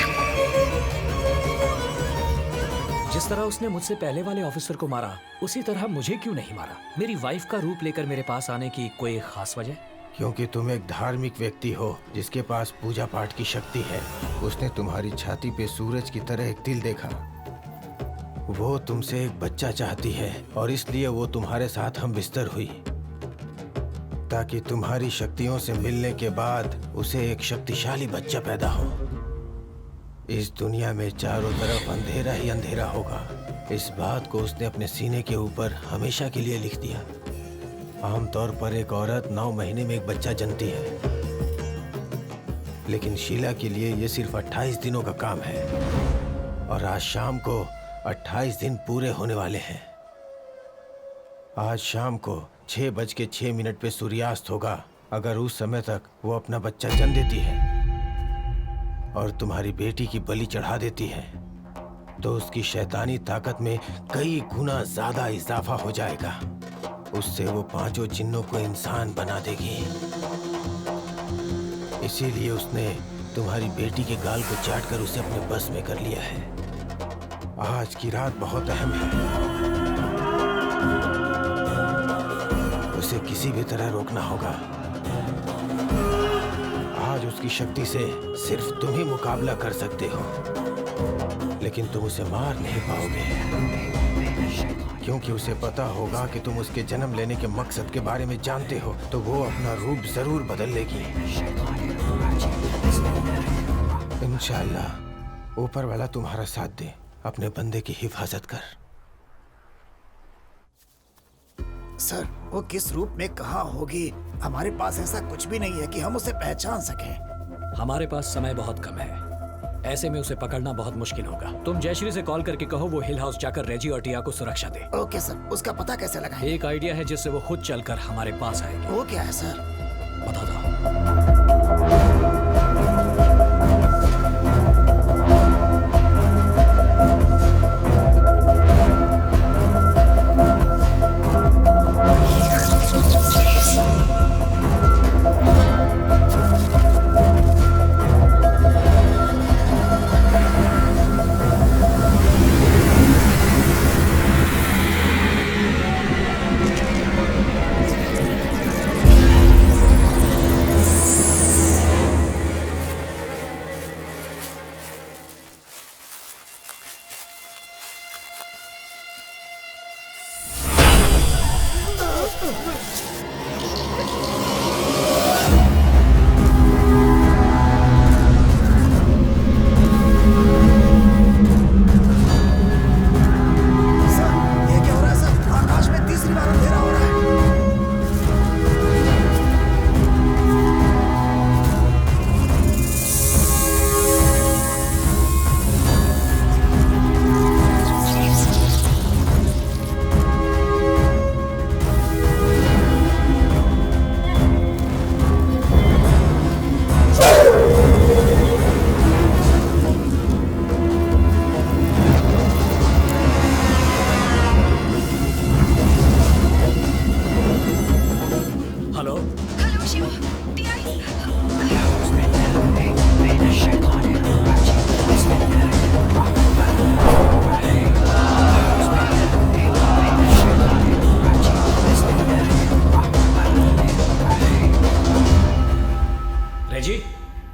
जिस तरह उसने मुझसे पहले वाले ऑफिसर को मारा, उसी तरह मुझे क्यों नहीं मारा? मेरी वाइफ का रूप लेकर मेरे पास आने की कोई खास वजह? क्योंकि तुम एक धार्मिक व्यक्ति हो जिसके पास पूजा पाठ की शक्ति है। उसने तुम्हारी छाती पे सूरज की तरह एक तिल देखा। वो तुमसे एक बच्चा चाहती है और इसलिए वो तुम्हारे साथ हम बिस्तर हुई, ताकि तुम्हारी शक्तियों से मिलने के बाद उसे एक शक्तिशाली बच्चा पैदा हो। इस दुनिया में चारों तरफ अंधेरा ही अंधेरा होगा। इस बात को उसने अपने सीने के ऊपर हमेशा के लिए लिख दिया। आमतौर पर एक औरत 9 महीने में एक बच्चा जनती है, लेकिन शीला के लिए ये सिर्फ 28 दिनों का काम है और आज शाम को 28 दिन पूरे होने वाले हैं। आज शाम को 6:06 पे सूर्यास्त होगा। अगर उस समय तक वो अपना बच्चा जन्म देती है और तुम्हारी बेटी की बलि चढ़ा देती है तो उसकी शैतानी ताकत में कई गुना ज्यादा इजाफा हो जाएगा। उससे वो 5 जिन्नों को इंसान बना देगी। इसीलिए उसने तुम्हारी बेटी के गाल को चाटकर उसे अपने बस में कर लिया है। आज की रात बहुत अहम है। उसे किसी भी तरह रोकना होगा। आज उसकी शक्ति से सिर्फ तुम ही मुकाबला कर सकते हो, लेकिन तुम उसे मार नहीं पाओगे क्योंकि उसे पता होगा कि तुम उसके जन्म लेने के मकसद के बारे में जानते हो, तो वो अपना रूप जरूर बदल लेगी। इंशाअल्लाह ऊपर वाला तुम्हारा साथ दे। अपने बंदे की हिफाजत कर। सर, वो किस रूप में कहाँ होगी? हमारे पास ऐसा कुछ भी नहीं है कि हम उसे पहचान सकें। हमारे पास समय बहुत कम है, ऐसे में उसे पकड़ना बहुत मुश्किल होगा। तुम जयश्री से कॉल करके कहो वो हिल हाउस जाकर रेजी और टिया को सुरक्षा दे। ओके सर, उसका पता कैसे लगाएं? एक आइडिया है जिससे वो खुद चलकर हमारे पास आएगी। वो क्या है सर? बता दो।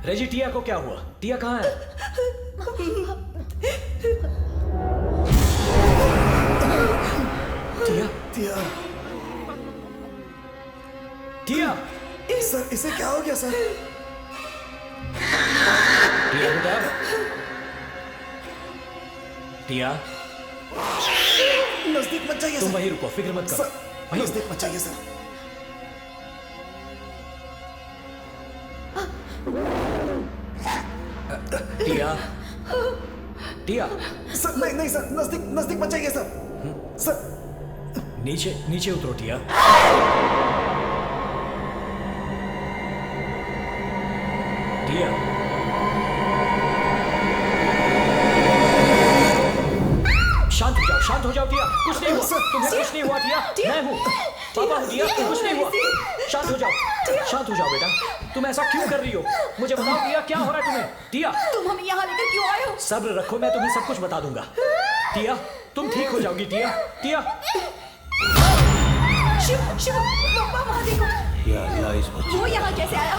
रेजी, टिया को क्या हुआ? टिया कहाँ है? टिया, टिया, टिया, सर इसे क्या हो गया सर? टिया बेटा, टिया, नजदीक मत जाइए। तुम वहीं रुको, फिक्र मत करो। सर, नजदीक मत जाइए सर। टिया, टिया, सर नहीं सर, नजदीक मत जाइए सर। सर नीचे उतरो टिया। टिया, शांत हो जाओ टिया, कुछ नहीं हुआ, तुम्हें कुछ नहीं हुआ टिया, मैं हूँ, पापा हूँ टिया, कुछ नहीं हुआ, शांत हो जाओ बेटा, तुम ऐसा क्यों कर रही हो? मुझे बताओ टिया, क्या हो रहा है तुम्हें? टिया, तुम हमें यहाँ लेकर क्यों आए हो? सब्र रखो, मैं तुम्हें सब कुछ बता दूंगा। टिया, तुम ठीक हो जाओगी टिया। टिया, शिव, पापा वहाँ देखो। या अल्लाह, इस बच्चे वो यहाँ कैसे आया?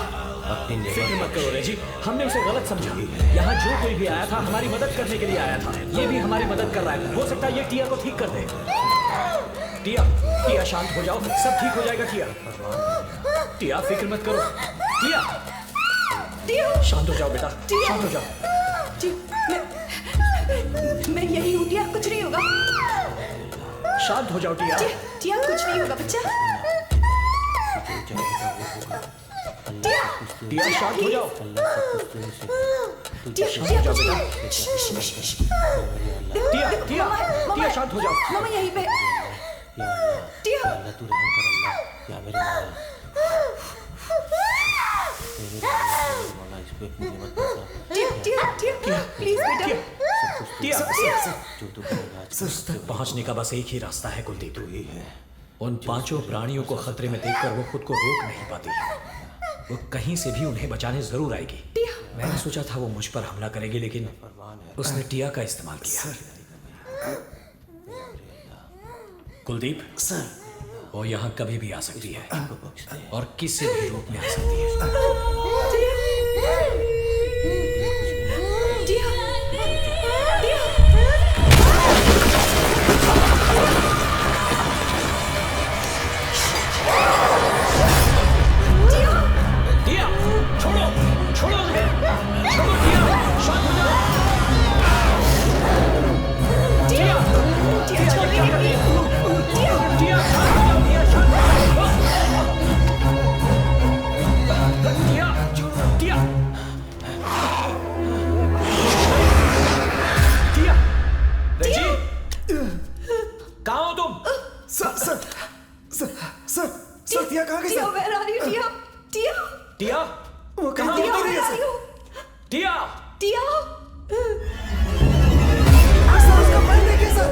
फिक्र मत करो रेजी, हमने उसे गलत समझा। यहाँ जो कोई भी आया था हमारी मदद करने के लिए आया था, ये भी हमारी मदद कर रहा है। हो सकता है ये टिया को ठीक कर दे। टिया शांत हो जाओ, सब ठीक हो जाएगा टिया, फिक्र मत करो। टिया, शांत हो जाओ बेटा, शांत हो जाओ। मैं यही हूँ टिया, कुछ नहीं होगा। शांत हो जाओ टिया, कुछ नहीं होगा बच्चा। टिया शांत हो जाओ। टिया शांत हो जाओ बेटा। टिया टिया टिया शांत हो जाओ। मम्मा यहीं पे। टिया तू रहम कर अल्लाह, या मेरे मौला, इस पे अपनी नियमत बरसा। टिया टिया टिया प्लीज बेटा। टिया जो तू करेगा आज उस तक पहुंचने का बस एक ही रास्ता है कुलदीप। तू ही है। उन पांचों प्राणियों को खतरे में देखकर वो खुद को रोक नहीं पाती। वो कहीं से भी उन्हें बचाने जरूर आएगी। मैंने सोचा था वो मुझ पर हमला करेगी, लेकिन उसने टिया का इस्तेमाल किया। कुलदीप सर, वो यहाँ कभी भी आ सकती है और किसी भी रूप में आ सकती है। टिया छोड़ो छोड़ो उन्हें, छोड़ो टिया, शांत हो जाओ। टिया टिया छोड़ क्या कर रही है? टिया शांत हो जाओ, टिया शांत हो जाओ। टिया टिया टिया रेजी कहाँ हो तुम? Sir sir sir sir sir Tia कहाँ गई Tia sir? where are you? Tia Tia Tia वो कहाँ टिया हो रही है where are sir? you? Tia Tia sir उसका पैर देखिए सर।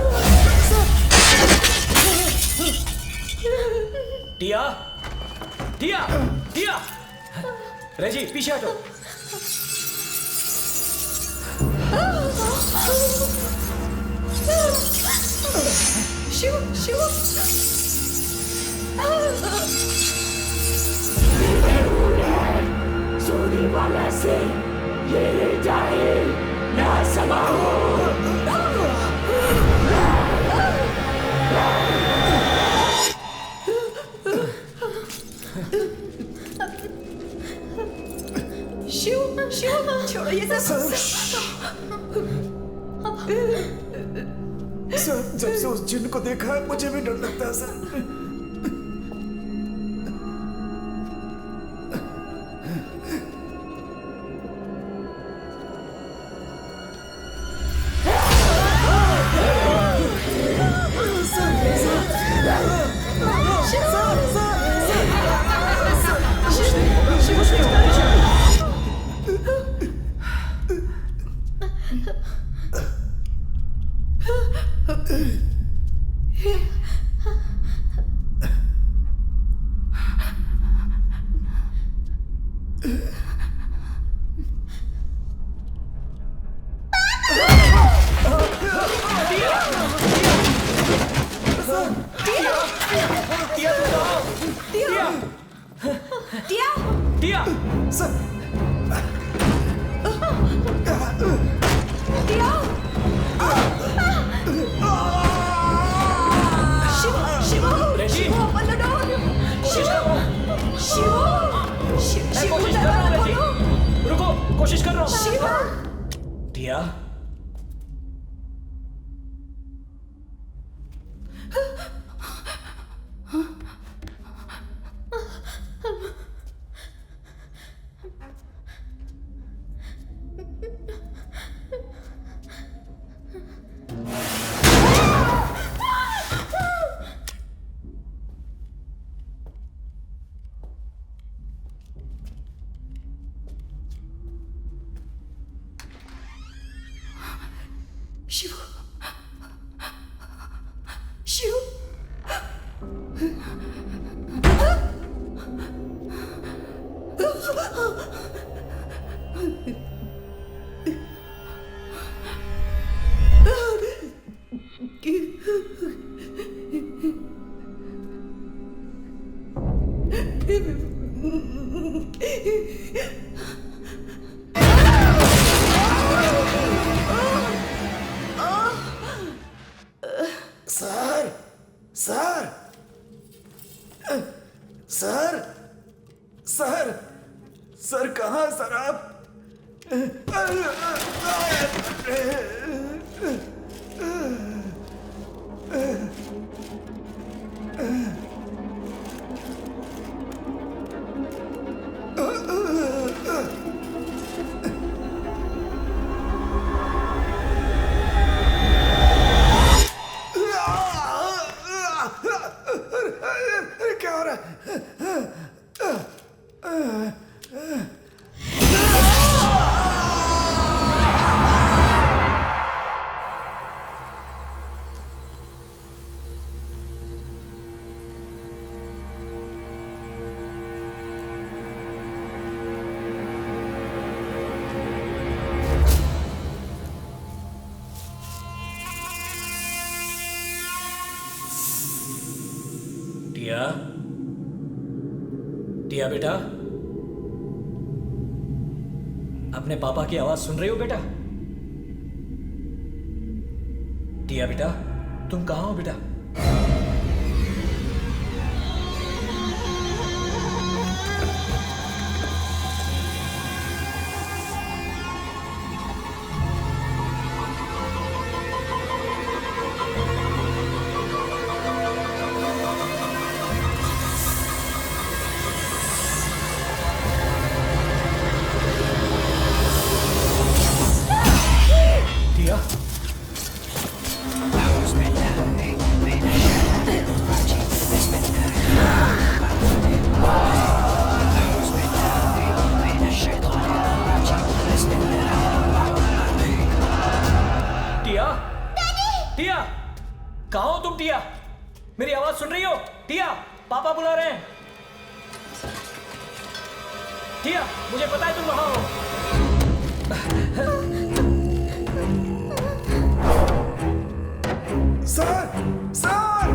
टिया टिया टिया रेजी पीछे हटो। शिव शिव सोने वाला से ये जाए ना समाओ। शिव शिव छोड़ो ये सब। सर जब से उस जिन को देखा है मुझे भी डर लगता है sir. Tia Tia sir Tia Shiv Shiv Reji Shiv open the door। Shiv Shiv Shiv मैं शिव कोशिश कर रहा हूँ दरवाजा रेजी, खोलो। रुको कोशिश कर रहा हूँ। Shiv Tia Shiv Shiv sir sir sir sir sir कहाँ सर आप? टिया, टिया बेटा, अपने पापा की आवाज सुन रही हो बेटा? टिया बेटा, तुम कहाँ हो बेटा? टिया, टिया, टिया, कहाँ हो तुम टिया? मेरी आवाज सुन रही हो? टिया, पापा बुला रहे हैं। टिया, मुझे पता है तुम वहां हो। सर सर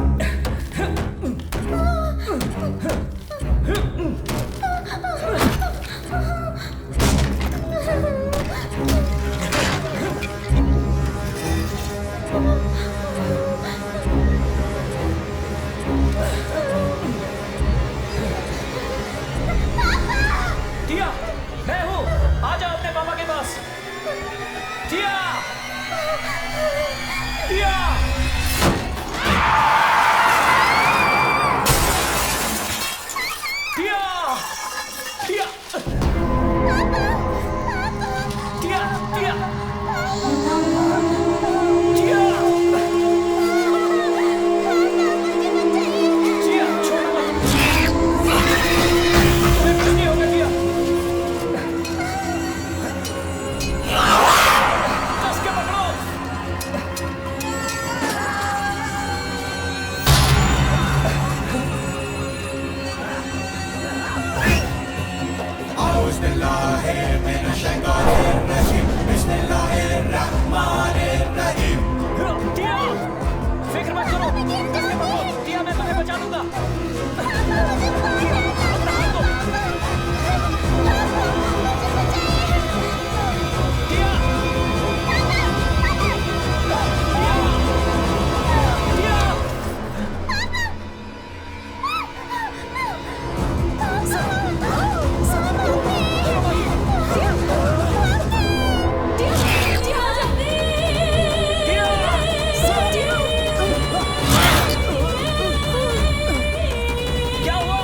टिया, मैं हूँ, आ जाओ अपने पापा के पास। टिया, Tia, Tia, Tia, Tia, Tia, Tia, टिया, छोड़ो मत। तुम्हें कुछ नहीं होगा टिया। कस के पकड़ो। टिया, फिक्र मत करो। कस के पकड़ो। टिया, मैं तुम्हें बचा लूंगा। टिया, अपना हाथ दो। टिया, टिया, क्या हुआ?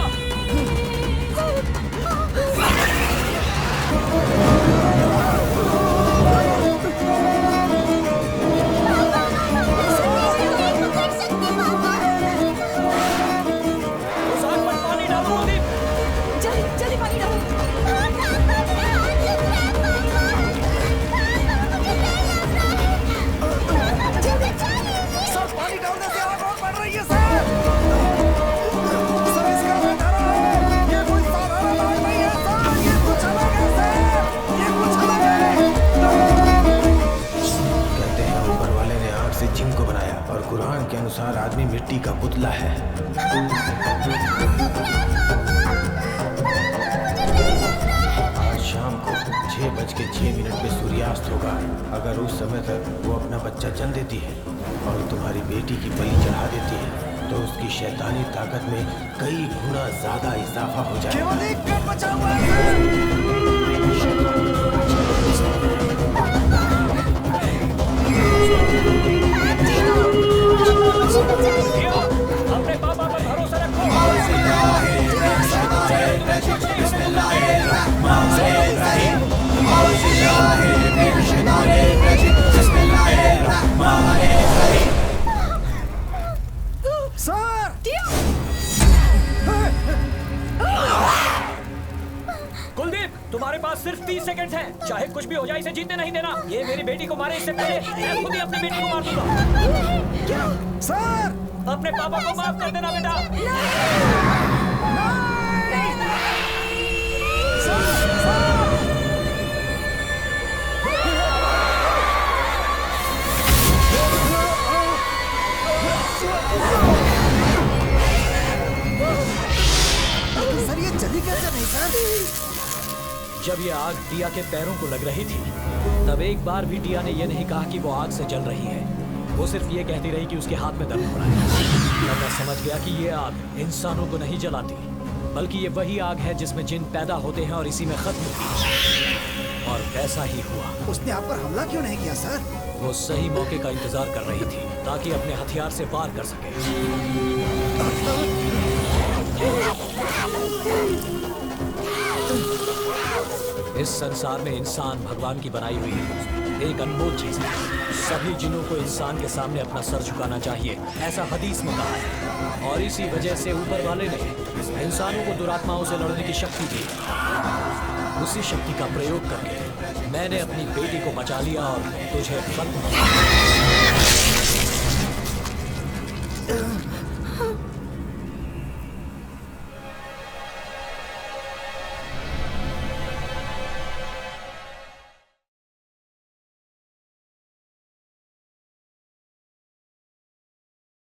उस आग पर पानी डालो कुलदीप। जल्दी जल्दी पानी डालो। सर पानी डालने से आग और बढ़ रही है सर। सर इसका नजारा है, ये कोई साधारण आग नहीं है सर, ये कुछ अलग है सर, ये कुछ अलग है। कहते हैं ऊपर वाले ने आग से जिन को बनाया और कुरान के अनुसार आदमी मिट्टी का पुतला है। आज शाम को 6:06 पे सूर्यास्त होगा। अगर उस समय तक वो अपना बच्चा जन्म देती है और तुम्हारी बेटी की बलि चढ़ा देती है तो उसकी शैतानी ताकत में कई गुना ज्यादा इजाफा हो जाएगा। केवल एक पेट बचा हुआ है। टिया, अपने पापा पर भरोसा रखो। सर कुलदीप, तुम्हारे पास सिर्फ 30 सेकंड हैं। चाहे कुछ भी हो जाए, इसे जीतने नहीं देना। ये मेरी बेटी को मारे इससे पहले मैं खुद ही अपनी बेटी को मार दूंगा। सर अपने पापा को माफ कर देना बेटा। ये आग टिया के पैरों को लग रही थी, तब एक बार भी टिया ने यह नहीं कहा कि वो आग से जल रही है। वो सिर्फ ये कहती रही कि उसके हाथ में दर्द हो रहा है। तब मैं समझ गया कि ये आग इंसानों को नहीं जलाती, बल्कि ये वही आग है जिसमें जिन पैदा होते हैं और इसी में खत्म होती है। और वैसा ही हुआ। उसने आप पर हमला क्यों नहीं किया सर? वो सही मौके का इंतजार कर रही थी ताकि अपने हथियार से वार कर सके। इस संसार में इंसान भगवान की बनाई हुई है, एक अनमोल चीज है। सभी जिनों को इंसान के सामने अपना सर झुकाना चाहिए, ऐसा हदीस में कहा है। और इसी वजह से ऊपर वाले ने इंसानों को दुरात्माओं से लड़ने की शक्ति दी। उसी शक्ति का प्रयोग करके मैंने अपनी बेटी को बचा लिया और तुझे खत्म किया।